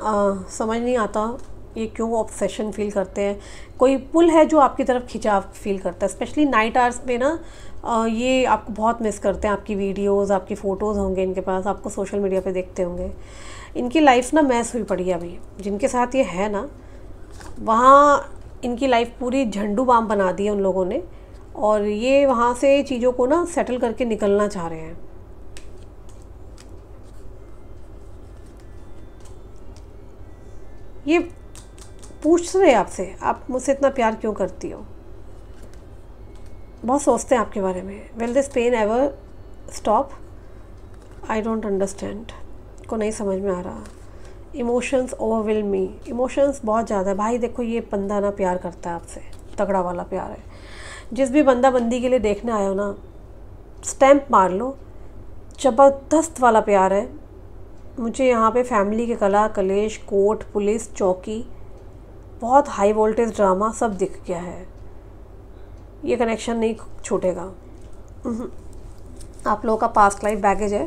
समझ नहीं आता ये क्यों ऑब्सेशन फील करते हैं। कोई पुल है जो आपकी तरफ खिंचाव फील करता है, स्पेशली नाइट आवर्स में ना। ये आपको बहुत मिस करते हैं, आपकी वीडियोस, आपकी फ़ोटोज़ होंगे इनके पास, आपको सोशल मीडिया पे देखते होंगे। इनकी लाइफ ना मैस हुई पड़ी है अभी, जिनके साथ ये है ना वहाँ इनकी लाइफ पूरी झंडू बाम बना दी है उन लोगों ने, और ये वहाँ से चीज़ों को ना सेटल करके निकलना चाह रहे हैं। ये पूछ रहे आपसे, आप मुझसे इतना प्यार क्यों करती हो, बहुत सोचते हैं आपके बारे में। Will this pain ever stop, I don't understand, को नहीं समझ में आ रहा। इमोशंस ओवरवेल मी, इमोशंस बहुत ज़्यादा है भाई। देखो ये बंदा ना प्यार करता है आपसे, तगड़ा वाला प्यार है। जिस भी बंदा बंदी के लिए देखने आए हो ना, स्टैम्प मार लो, ज़बरदस्त वाला प्यार है। मुझे यहाँ पे फैमिली के कला कलेश, कोर्ट, पुलिस, चौकी, बहुत हाई वोल्टेज ड्रामा सब दिख गया है। ये कनेक्शन नहीं छूटेगा। आप लोगों का पास्ट लाइफ बैगेज है,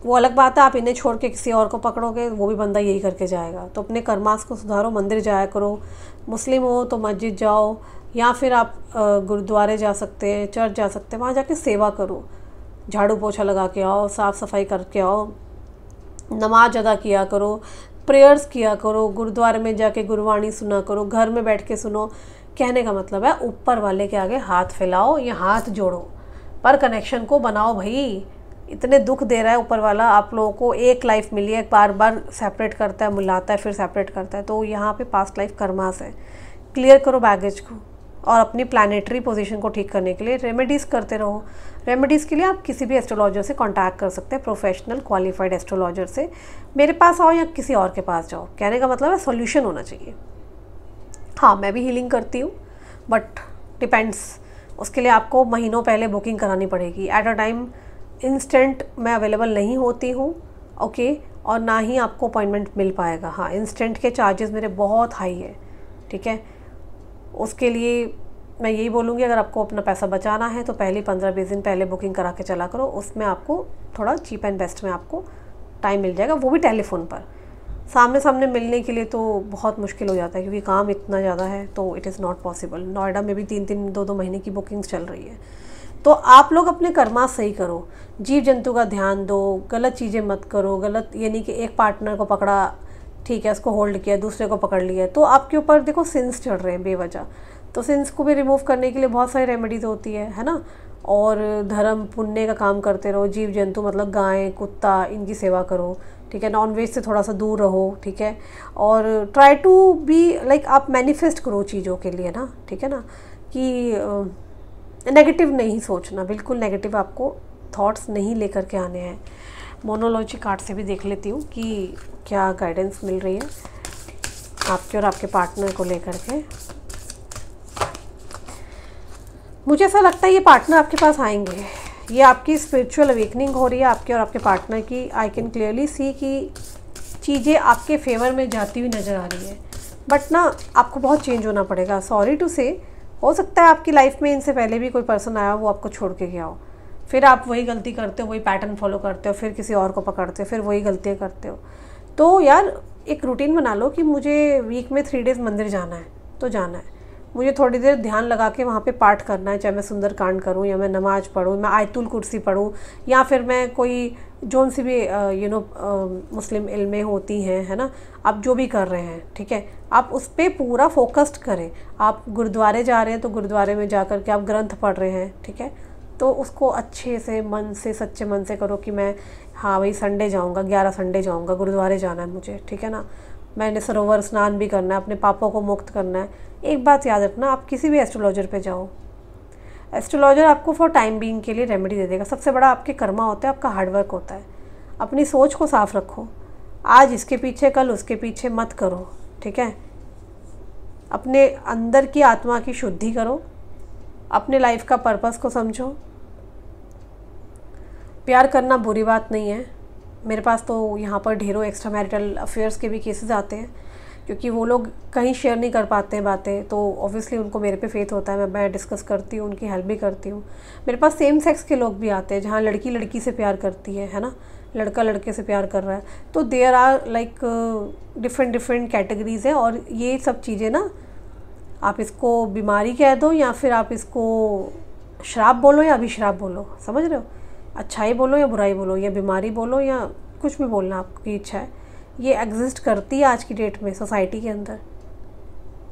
वो अलग बात है। आप इन्हें छोड़ के किसी और को पकड़ोगे, वो भी बंदा यही करके जाएगा। तो अपने कर्मास को सुधारो, मंदिर जाया करो, मुस्लिम हो तो मस्जिद जाओ, या फिर आप गुरुद्वारे जा सकते हैं, चर्च जा सकते हैं, वहाँ जाके सेवा करो, झाड़ू पोछा लगा के आओ, साफ़ सफाई करके आओ, नमाज अदा किया करो, प्रेयर्स किया करो, गुरुद्वारे में जाके गुरबाणी सुना करो, घर में बैठ के सुनो। कहने का मतलब है ऊपर वाले के आगे हाथ फैलाओ या हाथ जोड़ो, पर कनेक्शन को बनाओ भाई। इतने दुख दे रहा है ऊपर वाला आप लोगों को, एक लाइफ मिली है, बार बार सेपरेट करता है, मिलाता है, फिर सेपरेट करता है। तो यहाँ पे पास्ट लाइफ कर्मास है। क्लियर करो बैगेज को, और अपनी प्लानेटरी पोजीशन को ठीक करने के लिए रेमेडीज़ करते रहो। रेमेडीज़ के लिए आप किसी भी एस्ट्रोलॉजर से कांटेक्ट कर सकते हैं, प्रोफेशनल क्वालिफाइड एस्ट्रोलॉजर से। मेरे पास आओ या किसी और के पास जाओ, कहने का मतलब है सॉल्यूशन होना चाहिए। हाँ, मैं भी हीलिंग करती हूँ, बट डिपेंड्स। उसके लिए आपको महीनों पहले बुकिंग करानी पड़ेगी। एट अ टाइम इंस्टेंट मैं अवेलेबल नहीं होती हूँ, ओके, और ना ही आपको अपॉइंटमेंट मिल पाएगा। हाँ, इंस्टेंट के चार्जेस मेरे बहुत हाई है, ठीक है। उसके लिए मैं यही बोलूँगी, अगर आपको अपना पैसा बचाना है तो पहले 15-20 दिन पहले बुकिंग करा के चला करो। उसमें आपको थोड़ा चीप एंड बेस्ट में आपको टाइम मिल जाएगा, वो भी टेलीफोन पर। सामने सामने मिलने के लिए तो बहुत मुश्किल हो जाता है, क्योंकि काम इतना ज़्यादा है, तो it is not possible. Noida में भी 3-3, 2-2 महीने की बुकिंग्स चल रही है। तो आप लोग अपने कर्मा सही करो, जीव जंतु का ध्यान दो, गलत चीज़ें मत करो। गलत ये नहीं कि एक पार्टनर को पकड़ा, ठीक है, उसको होल्ड किया, दूसरे को पकड़ लिया, तो आपके ऊपर देखो सिंस चढ़ रहे हैं बेवजह। तो सिंस को भी रिमूव करने के लिए बहुत सारी रेमेडीज़ होती है ना। और धर्म पुण्य का काम करते रहो। जीव जंतु मतलब गाय, कुत्ता, इनकी सेवा करो, ठीक है। नॉनवेज से थोड़ा सा दूर रहो, ठीक है। और ट्राई टू बी लाइक, आप मैनिफेस्ट करो चीज़ों के लिए ना, ठीक है ना, कि नेगेटिव नहीं सोचना, बिल्कुल नेगेटिव आपको थॉट्स नहीं लेकर के आने हैं। मोनोलॉजी कार्ड से भी देख लेती हूँ कि क्या गाइडेंस मिल रही है आपके और आपके पार्टनर को लेकर के। मुझे ऐसा लगता है ये पार्टनर आपके पास आएंगे, ये आपकी स्पिरिचुअल अवेकनिंग हो रही है आपके और आपके पार्टनर की। आई कैन क्लियरली सी कि चीज़ें आपके फेवर में जाती हुई नज़र आ रही है, बट ना आपको बहुत चेंज होना पड़ेगा। सॉरी टू से, हो सकता है आपकी लाइफ में इनसे पहले भी कोई पर्सन आया, वो आपको छोड़ के गया हो, फिर आप वही गलती करते हो, वही पैटर्न फॉलो करते हो, फिर किसी और को पकड़ते हो, फिर वही गलतियाँ करते हो। तो यार एक रूटीन बना लो कि मुझे वीक में 3 डेज़ मंदिर जाना है तो जाना है, मुझे थोड़ी देर ध्यान लगा के वहाँ पे पाठ करना है, चाहे मैं सुंदरकांड करूँ या मैं नमाज पढ़ूँ, मैं आयतुल कुर्सी पढ़ूँ, या फिर मैं कोई जोन सी भी मुस्लिम इल्में होती हैं, है ना, आप जो भी कर रहे हैं, ठीक है, आप उस पर पूरा फोकस्ड करें। आप गुरुद्वारे जा रहे हैं तो गुरुद्वारे में जा कर के आप ग्रंथ पढ़ रहे हैं, ठीक है, तो उसको अच्छे से मन से, सच्चे मन से करो कि मैं हाँ भाई संडे जाऊँगा, 11 संडे जाऊँगा, गुरुद्वारे जाना है मुझे, ठीक है ना, मैंने सरोवर स्नान भी करना है, अपने पापों को मुक्त करना है। एक बात याद रखना, आप किसी भी एस्ट्रोलॉजर पे जाओ, एस्ट्रोलॉजर आपको फॉर टाइम बीइंग के लिए रेमेडी दे देगा। सबसे बड़ा आपके कर्मा होता है, आपका हार्डवर्क होता है। अपनी सोच को साफ रखो, आज इसके पीछे कल उसके पीछे मत करो, ठीक है। अपने अंदर की आत्मा की शुद्धि करो, अपने लाइफ का पर्पस को समझो। प्यार करना बुरी बात नहीं है। मेरे पास तो यहाँ पर ढेरों एक्स्ट्रा मैरिटल अफेयर्स के भी केसेस आते हैं, क्योंकि वो लोग कहीं शेयर नहीं कर पाते हैं बातें, तो ऑब्वियसली उनको मेरे पे फेथ होता है, मैं डिस्कस करती हूँ, उनकी हेल्प भी करती हूँ। मेरे पास सेम सेक्स के लोग भी आते हैं, जहाँ लड़की लड़की से प्यार करती है ना, लड़का लड़के से प्यार कर रहा है, तो there are like different categories है। और ये सब चीज़ें ना, आप इसको बीमारी कह दो या फिर आप इसको श्राप बोलो या अभिश्राप बोलो, समझ रहे हो, अच्छाई बोलो या बुराई बोलो, या बीमारी बोलो या कुछ भी बोलना आपकी इच्छा है, ये एग्जिस्ट करती है आज की डेट में सोसाइटी के अंदर।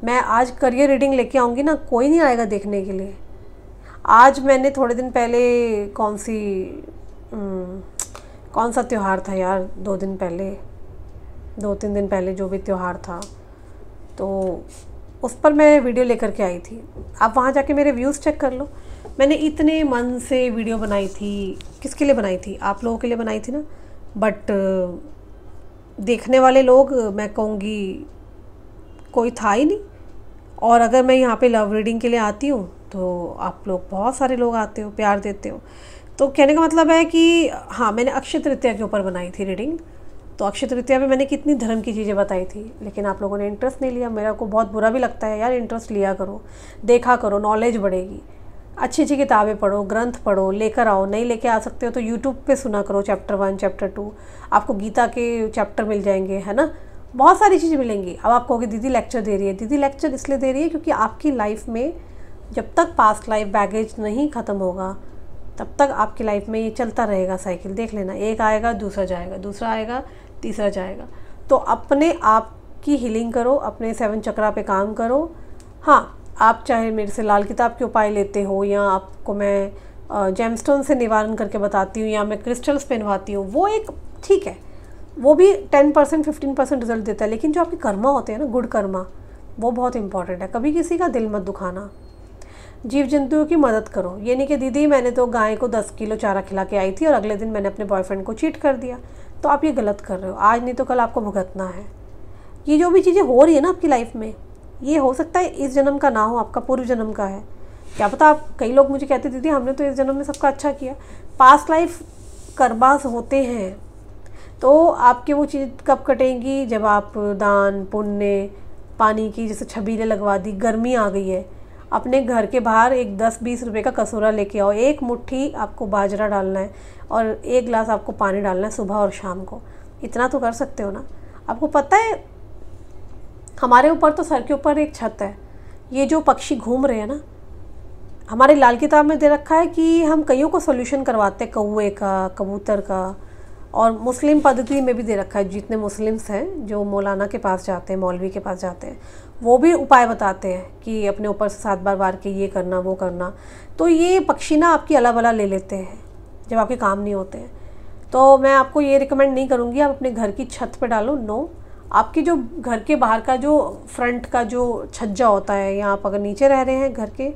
मैं आज करियर रीडिंग लेके आऊँगी ना, कोई नहीं आएगा देखने के लिए। आज मैंने थोड़े दिन पहले कौन सा त्यौहार था यार, 2-3 दिन पहले जो भी त्यौहार था, तो उस पर मैं वीडियो लेकर के आई थी। आप वहाँ जाके मेरे व्यूज़ चेक कर लो। मैंने इतने मन से वीडियो बनाई थी। किसके लिए बनाई थी? आप लोगों के लिए बनाई थी ना। बट देखने वाले लोग, मैं कहूँगी कोई था ही नहीं। और अगर मैं यहाँ पे लव रीडिंग के लिए आती हूँ तो आप लोग, बहुत सारे लोग आते हो, प्यार देते हो। तो कहने का मतलब है कि हाँ, मैंने अक्षय तृतीया के ऊपर बनाई थी रीडिंग। तो अक्षय तृतीया में मैंने कितनी धर्म की चीज़ें बताई थी, लेकिन आप लोगों ने इंटरेस्ट नहीं लिया। मेरा को बहुत बुरा भी लगता है यार। इंटरेस्ट लिया करो, देखा करो, नॉलेज बढ़ेगी। अच्छी अच्छी किताबें पढ़ो, ग्रंथ पढ़ो, लेकर आओ। नहीं लेके आ सकते हो तो यूट्यूब पे सुना करो चैप्टर 1 चैप्टर 2। आपको गीता के चैप्टर मिल जाएंगे, है ना। बहुत सारी चीज़ें मिलेंगी। अब आप कहोगे दीदी लेक्चर दे रही है। दीदी लेक्चर इसलिए दे रही है क्योंकि आपकी लाइफ में जब तक पास्ट लाइफ बैगेज नहीं ख़त्म होगा तब तक आपकी लाइफ में ये चलता रहेगा साइकिल। देख लेना, एक आएगा दूसरा जाएगा, दूसरा आएगा तीसरा जाएगा। तो अपने आप की हीलिंग करो, अपने 7 चक्रा पे काम करो। हाँ, आप चाहे मेरे से लाल किताब के उपाय लेते हो, या आपको मैं जेमस्टोन से निवारण करके बताती हूँ, या मैं क्रिस्टल्स पहनवाती हूँ, वो एक ठीक है, वो भी 10% 15% रिजल्ट देता है। लेकिन जो आपके कर्मा होते हैं ना, गुड कर्मा, वो बहुत इंपॉर्टेंट है। कभी किसी का दिल मत दुखाना। जीव जंतुओं की मदद करो। ये नहीं कि दीदी मैंने तो गाय को 10 किलो चारा खिला के आई थी और अगले दिन मैंने अपने बॉयफ्रेंड को चीट कर दिया। तो आप ये गलत कर रहे हो। आज नहीं तो कल आपको भुगतना है। ये जो भी चीज़ें हो रही है ना आपकी लाइफ में, ये हो सकता है इस जन्म का ना हो, आपका पूर्व जन्म का है। क्या पता। आप, कई लोग मुझे कहते दीदी हमने तो इस जन्म में सबका अच्छा किया। पास्ट लाइफ कर्मास होते हैं। तो आपकी वो चीज़ कब कटेंगी? जब आप दान पुण्य, पानी की जैसे छबीलें लगवा दी। गर्मी आ गई है, अपने घर के बाहर एक 10-20 रुपए का कसूरा लेके आओ। एक मुट्ठी आपको बाजरा डालना है और 1 गिलास आपको पानी डालना है सुबह और शाम को। इतना तो कर सकते हो ना। आपको पता है हमारे ऊपर तो सर के ऊपर एक छत है। ये जो पक्षी घूम रहे हैं ना, हमारी लाल किताब में दे रखा है कि हम कईयों को सोल्यूशन करवाते हैं, कौवे का, कबूतर का। और मुस्लिम पद्धति में भी दे रखा है। जितने मुस्लिम्स हैं जो मौलाना के पास जाते हैं, मौलवी के पास जाते हैं, वो भी उपाय बताते हैं कि अपने ऊपर से 7 बार वार के ये करना वो करना। तो ये पक्षी ना आपकी अला बला ले लेते हैं जब आपके काम नहीं होते हैं। तो मैं आपको ये रिकमेंड नहीं करूँगी आप अपने घर की छत पे डालो। नो, आपकी जो घर के बाहर का जो फ्रंट का जो छज्जा होता है, या आप अगर नीचे रह रहे हैं घर के,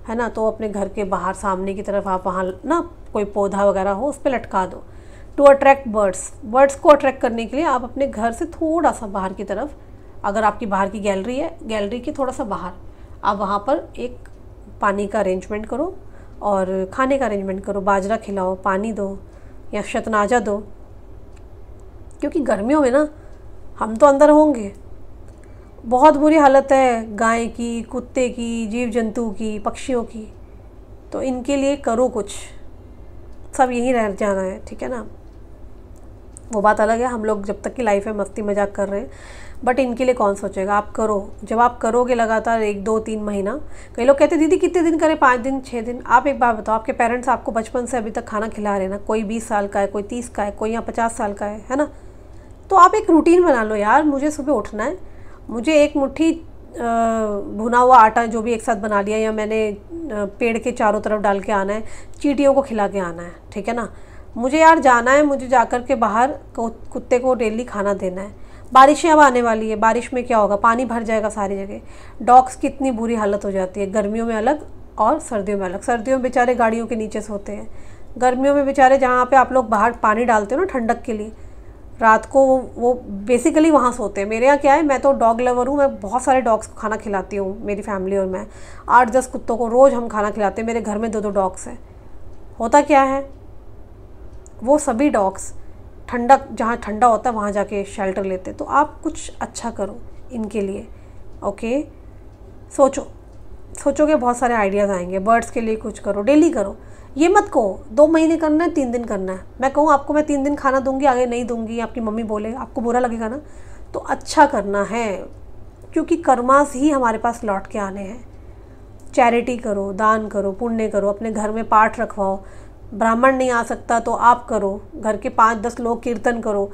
है ना, तो अपने घर के बाहर सामने की तरफ आप वहाँ ना कोई पौधा वगैरह हो उस पर लटका दो। टू अट्रैक्ट बर्ड्स को अट्रैक्ट करने के लिए आप अपने घर से थोड़ा सा बाहर की तरफ, अगर आपकी बाहर की गैलरी है, गैलरी के थोड़ा सा बाहर आप वहाँ पर एक पानी का अरेंजमेंट करो और खाने का अरेंजमेंट करो। बाजरा खिलाओ, पानी दो या शतनाजा दो। क्योंकि गर्मियों में ना हम तो अंदर होंगे, बहुत बुरी हालत है गाय की, कुत्ते की, जीव जंतु की, पक्षियों की। तो इनके लिए करो कुछ। सब यहीं रह जाना है, ठीक है ना। वो बात अलग है, हम लोग जब तक की लाइफ है मस्ती मजाक कर रहे हैं, बट इनके लिए कौन सोचेगा। आप करो। जब आप करोगे लगातार 1-2-3 महीना, कई लोग कहते हैं दीदी कितने दिन करें, 5 दिन 6 दिन। आप एक बात बताओ, आपके पेरेंट्स आपको बचपन से अभी तक खाना खिला रहे हैं ना। कोई 20 साल का है, कोई 30 का है, कोई यहाँ 50 साल का है ना। तो आप एक रूटीन बना लो यार। मुझे सुबह उठना है, मुझे एक मुट्ठी भुना हुआ आटा जो भी एक साथ बना लिया, या मैंने पेड़ के चारों तरफ डाल के आना है, चींटियों को खिला के आना है, ठीक है ना। मुझे यार जाना है, मुझे जाकर के बाहर कुत्ते को डेली खाना देना है। बारिशें अब आने वाली है, बारिश में क्या होगा, पानी भर जाएगा सारी जगह। डॉग्स की इतनी बुरी हालत हो जाती है, गर्मियों में अलग और सर्दियों में अलग। सर्दियों में बेचारे गाड़ियों के नीचे सोते हैं, गर्मियों में बेचारे जहाँ पे आप लोग बाहर पानी डालते हो ना ठंडक के लिए, रात को वो बेसिकली वहाँ सोते हैं। मेरे यहाँ क्या है, मैं तो डॉग लवर हूँ, मैं बहुत सारे डॉग्स को खाना खिलाती हूँ, मेरी फैमिली और मैं। 8-10 कुत्तों को रोज़ हम खाना खिलाते हैं। मेरे घर में 2-2 डॉग्स हैं। होता क्या है, वो सभी डॉग्स ठंडक, जहाँ ठंडा होता है वहाँ जाके शेल्टर लेते हैं। तो आप कुछ अच्छा करो इनके लिए, ओके। सोचोगे बहुत सारे आइडियाज़ आएंगे। बर्ड्स के लिए कुछ करो, डेली करो। ये मत कहो 2 महीने करना है, 3 दिन करना है। मैं कहूँ आपको मैं 3 दिन खाना दूंगी, आगे नहीं दूंगी, आपकी मम्मी बोले, आपको बुरा लगेगा ना। तो अच्छा करना है, क्योंकि कर्मास ही हमारे पास लौट के आने हैं। चैरिटी करो, दान करो, पुण्य करो, अपने घर में पाठ रखवाओ। ब्राह्मण नहीं आ सकता तो आप करो, घर के 5-10 लोग कीर्तन करो।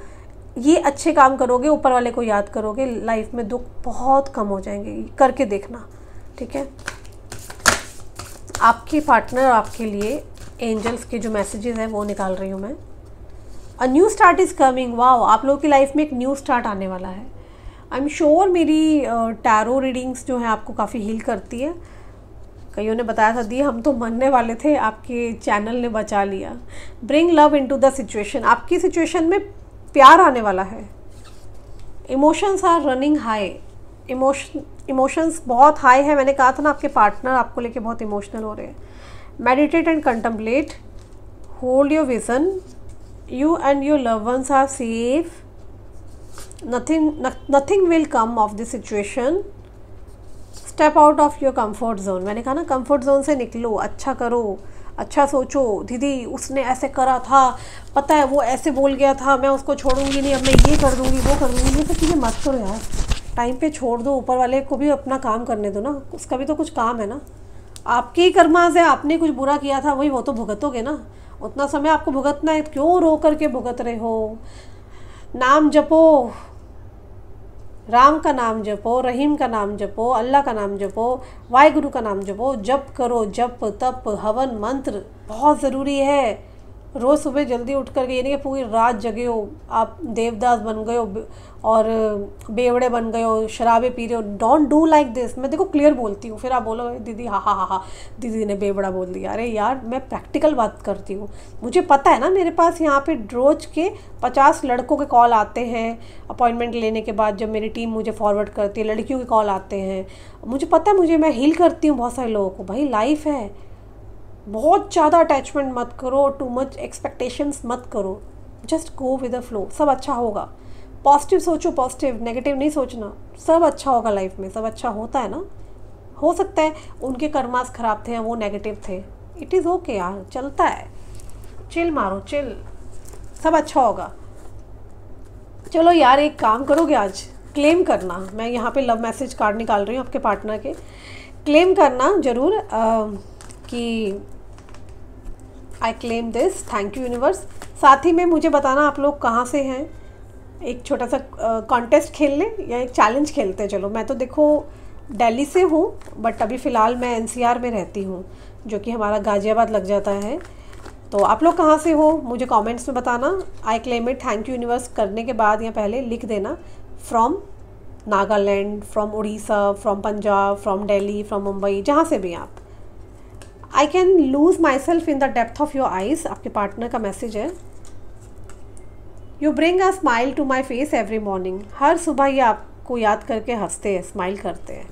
ये अच्छे काम करोगे, ऊपर वाले को याद करोगे, लाइफ में दुख बहुत कम हो जाएंगे। करके देखना, ठीक है। आपके पार्टनर, आपके लिए एंजल्स के जो मैसेजेस हैं वो निकाल रही हूँ मैं। A new start is coming. Wow, आप लोगों की लाइफ में एक न्यू स्टार्ट आने वाला है। आई एम श्योर मेरी टैरो रीडिंग्स जो है आपको काफ़ी हील करती है। कईयों ने बताया था दी हम तो मरने वाले थे, आपके चैनल ने बचा लिया। Bring love into the situation, आपकी सिचुएशन में प्यार आने वाला है। Emotions are running high, emotions बहुत हाई है। मैंने कहा था ना आपके पार्टनर आपको लेके बहुत इमोशनल हो रहे हैं। Meditate and contemplate, hold your vision, you and your loved ones are safe, nothing will come of this situation, step out of your comfort zone। मैंने कहा ना comfort zone से निकलो, अच्छा करो, अच्छा सोचो। दीदी उसने ऐसे करा था, पता है वो ऐसे बोल गया था, मैं उसको छोड़ूंगी नहीं, अब मैं ये कर दूंगी वो कर दूंगी। ये सब चीज़ें मत करो यार, टाइम पे छोड़ दो। ऊपर वाले को भी अपना काम करने दो ना, उसका भी तो कुछ काम है ना। आपके ही कर्मास है, आपने कुछ बुरा किया था वही वो तो भुगतोगे ना। उतना समय आपको भुगतना है, क्यों रो करके भुगत रहे हो। नाम जपो, राम का नाम जपो, रहीम का नाम जपो, अल्लाह का नाम जपो, वाहिगुरु का नाम जपो। जप करो, जप तप हवन मंत्र बहुत ज़रूरी है। रोज़ सुबह जल्दी उठ करके, ये नहीं कि पूरी रात जगे हो, आप देवदास बन गए हो और बेवड़े बन गए हो, शराबे पी रहे हो। Don't do like this. मैं देखो क्लियर बोलती हूँ, फिर आप बोलो दीदी हा, दीदी ने बेवड़ा बोल दिया। अरे यार मैं प्रैक्टिकल बात करती हूँ, मुझे पता है ना। मेरे पास यहाँ पे रोज के 50 लड़कों के कॉल आते हैं अपॉइंटमेंट लेने के बाद, जब मेरी टीम मुझे फॉरवर्ड करती है, लड़कियों के कॉल आते हैं। मुझे पता है, मैं हील करती हूँ बहुत सारे लोगों को। भाई लाइफ है, बहुत ज़्यादा अटैचमेंट मत करो, टू मच एक्सपेक्टेशंस मत करो, just go with the flow. सब अच्छा होगा, पॉजिटिव सोचो, पॉजिटिव, नेगेटिव नहीं सोचना। सब अच्छा होगा लाइफ में, सब अच्छा होता है ना। हो सकता है उनके कर्मास खराब थे, वो नेगेटिव थे, इट इज़ ओके यार, चलता है। चिल मारो, चिल, सब अच्छा होगा। चलो यार एक काम करोगे आज, क्लेम करना। मैं यहाँ पे लव मैसेज कार्ड निकाल रही हूँ आपके पार्टनर के, क्लेम करना ज़रूर कि I claim this, thank you universe. साथ ही में मुझे बताना आप लोग कहाँ से हैं। एक छोटा सा कॉन्टेस्ट खेल लें या एक चैलेंज खेलते हैं। चलो, मैं तो देखो दिल्ली से हूँ, बट अभी फ़िलहाल मैं NCR में रहती हूँ, जो कि हमारा गाज़ियाबाद लग जाता है। तो आप लोग कहाँ से हो मुझे कमेंट्स में बताना। I claim it, thank you universe करने के बाद या पहले लिख देना from Nagaland, from Orissa, from Punjab, from Delhi, from Mumbai, जहाँ से भी आप। I can lose myself in the depth of your eyes, आपके पार्टनर का मैसेज है। You bring a smile to my face every morning, हर सुबह ये आपको याद करके हंसते हैं, स्माइल करते हैं।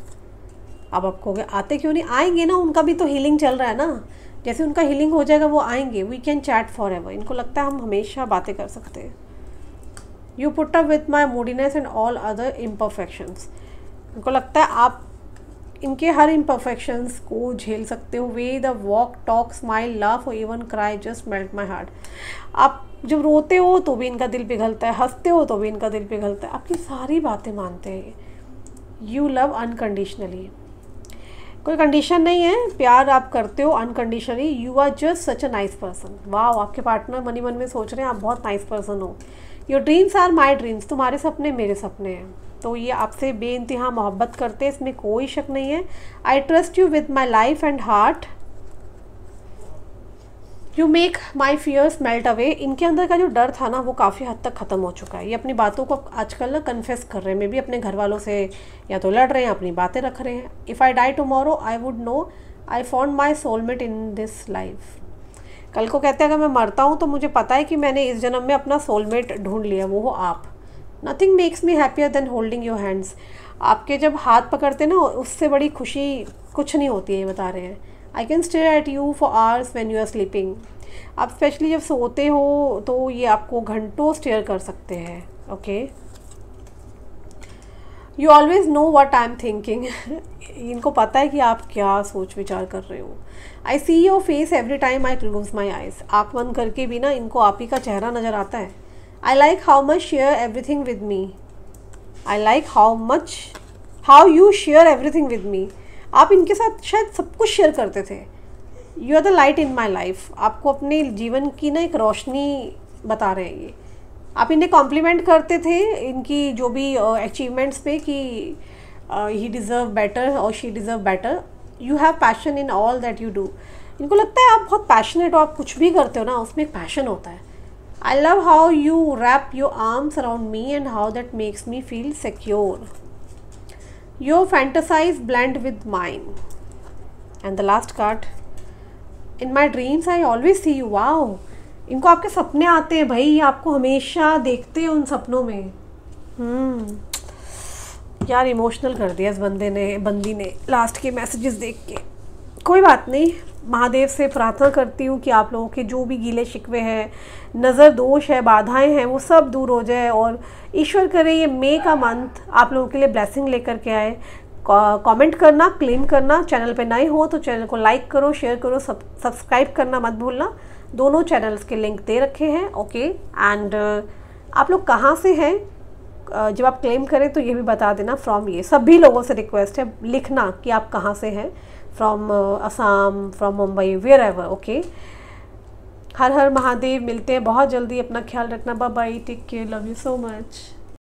अब आपको आते क्यों नहीं, आएंगे ना, उनका भी तो हीलिंग चल रहा है ना। जैसे उनका हीलिंग हो जाएगा वो आएंगे। We can chat forever, इनको लगता है हम हमेशा बातें कर सकते हैं। You put up with my moodiness and all other imperfections, इनको लगता है आप इनके हर इम्परफेक्शंस को झेल सकते हो। Way the walk, talk, smile, laugh और even cry just melt my heart. आप जब रोते हो तो भी इनका दिल पिघलता है, हंसते हो तो भी इनका दिल पिघलता है, आपकी सारी बातें मानते हैं। यू लव अनकंडीशनली, कोई कंडीशन नहीं है, प्यार आप करते हो unconditionally. You are just such a nice person. वाह, आपके पार्टनर मनी मन में सोच रहे हैं आप बहुत नाइस पर्सन हो। Your dreams are my dreams, तुम्हारे सपने मेरे सपने हैं। तो ये आपसे बेइंतहा मोहब्बत करते हैं, इसमें कोई शक नहीं है। I trust you with my life and heart, you make my fears melt away. इनके अंदर का जो डर था ना वो काफ़ी हद तक ख़त्म हो चुका है। ये अपनी बातों को आजकल ना कन्फेस कर रहे हैं, मे भी अपने घर वालों से या तो लड़ रहे हैं, अपनी बातें रख रहे हैं। If I die tomorrow I would know I found my soulmate in this life. कल को कहते हैं अगर मैं मरता हूँ तो मुझे पता है कि मैंने इस जन्म में अपना सोलमेट ढूंढ लिया, वो हो आप। Nothing makes me happier than holding your hands, आपके जब हाथ पकड़ते ना उससे बड़ी खुशी कुछ नहीं होती है, ये बता रहे हैं। I can stare at you for hours when you are sleeping, आप स्पेशली जब सोते हो तो ये आपको घंटों स्टेयर कर सकते हैं। Okay, you always know what I am thinking, इनको पता है कि आप क्या सोच विचार कर रहे हो। I see your face every time I close my eyes, आँख बंद करके भी ना इनको आप ही का चेहरा नज़र आता है। I like how much share everything with me, I like how you share everything with me. आप इनके साथ शायद सब कुछ शेयर करते थे। You are the light in my life, आपको अपने जीवन की ना एक रोशनी बता रहे हैं ये। आप इन्हें कॉम्प्लीमेंट करते थे इनकी जो भी अचीवमेंट्स पे कि ही डिज़र्व बेटर और she deserve better. You have passion in all that you do, इनको लगता है आप बहुत पैशनेट हो, आप कुछ भी करते हो ना उसमें एक पैशन होता है। I love how you wrap your arms around me and how that makes me feel secure. Your fantasies blend with mine. And the last card. In my dreams I always see you. Wow. इनको आपके सपने आते हैं भाई, आपको हमेशा देखते हैं उन सपनों में। यार इमोशनल कर दिया इस बंदी ने लास्ट के मैसेजेस देख के। कोई बात नहीं, महादेव से प्रार्थना करती हूँ कि आप लोगों के जो भी गीले शिकवे हैं, नज़र दोष है, बाधाएं हैं, वो सब दूर हो जाए और ईश्वर करे ये मई का मंथ आप लोगों के लिए ब्लेसिंग लेकर के आए। कमेंट करना, क्लेम करना, चैनल पे नए हो तो चैनल को लाइक करो, शेयर करो, सब्सक्राइब करना मत भूलना। दोनों चैनल्स के लिंक दे रखे हैं। ओके, एंड आप लोग कहाँ से हैं, जब आप क्लेम करें तो ये भी बता देना। फ्रॉम, ये सभी लोगों से रिक्वेस्ट है लिखना कि आप कहाँ से हैं, from Assam, from Mumbai, wherever. Okay, हर हर महादेव। मिलते हैं बहुत जल्दी, अपना ख्याल रखना, bye bye, take care, love you so much.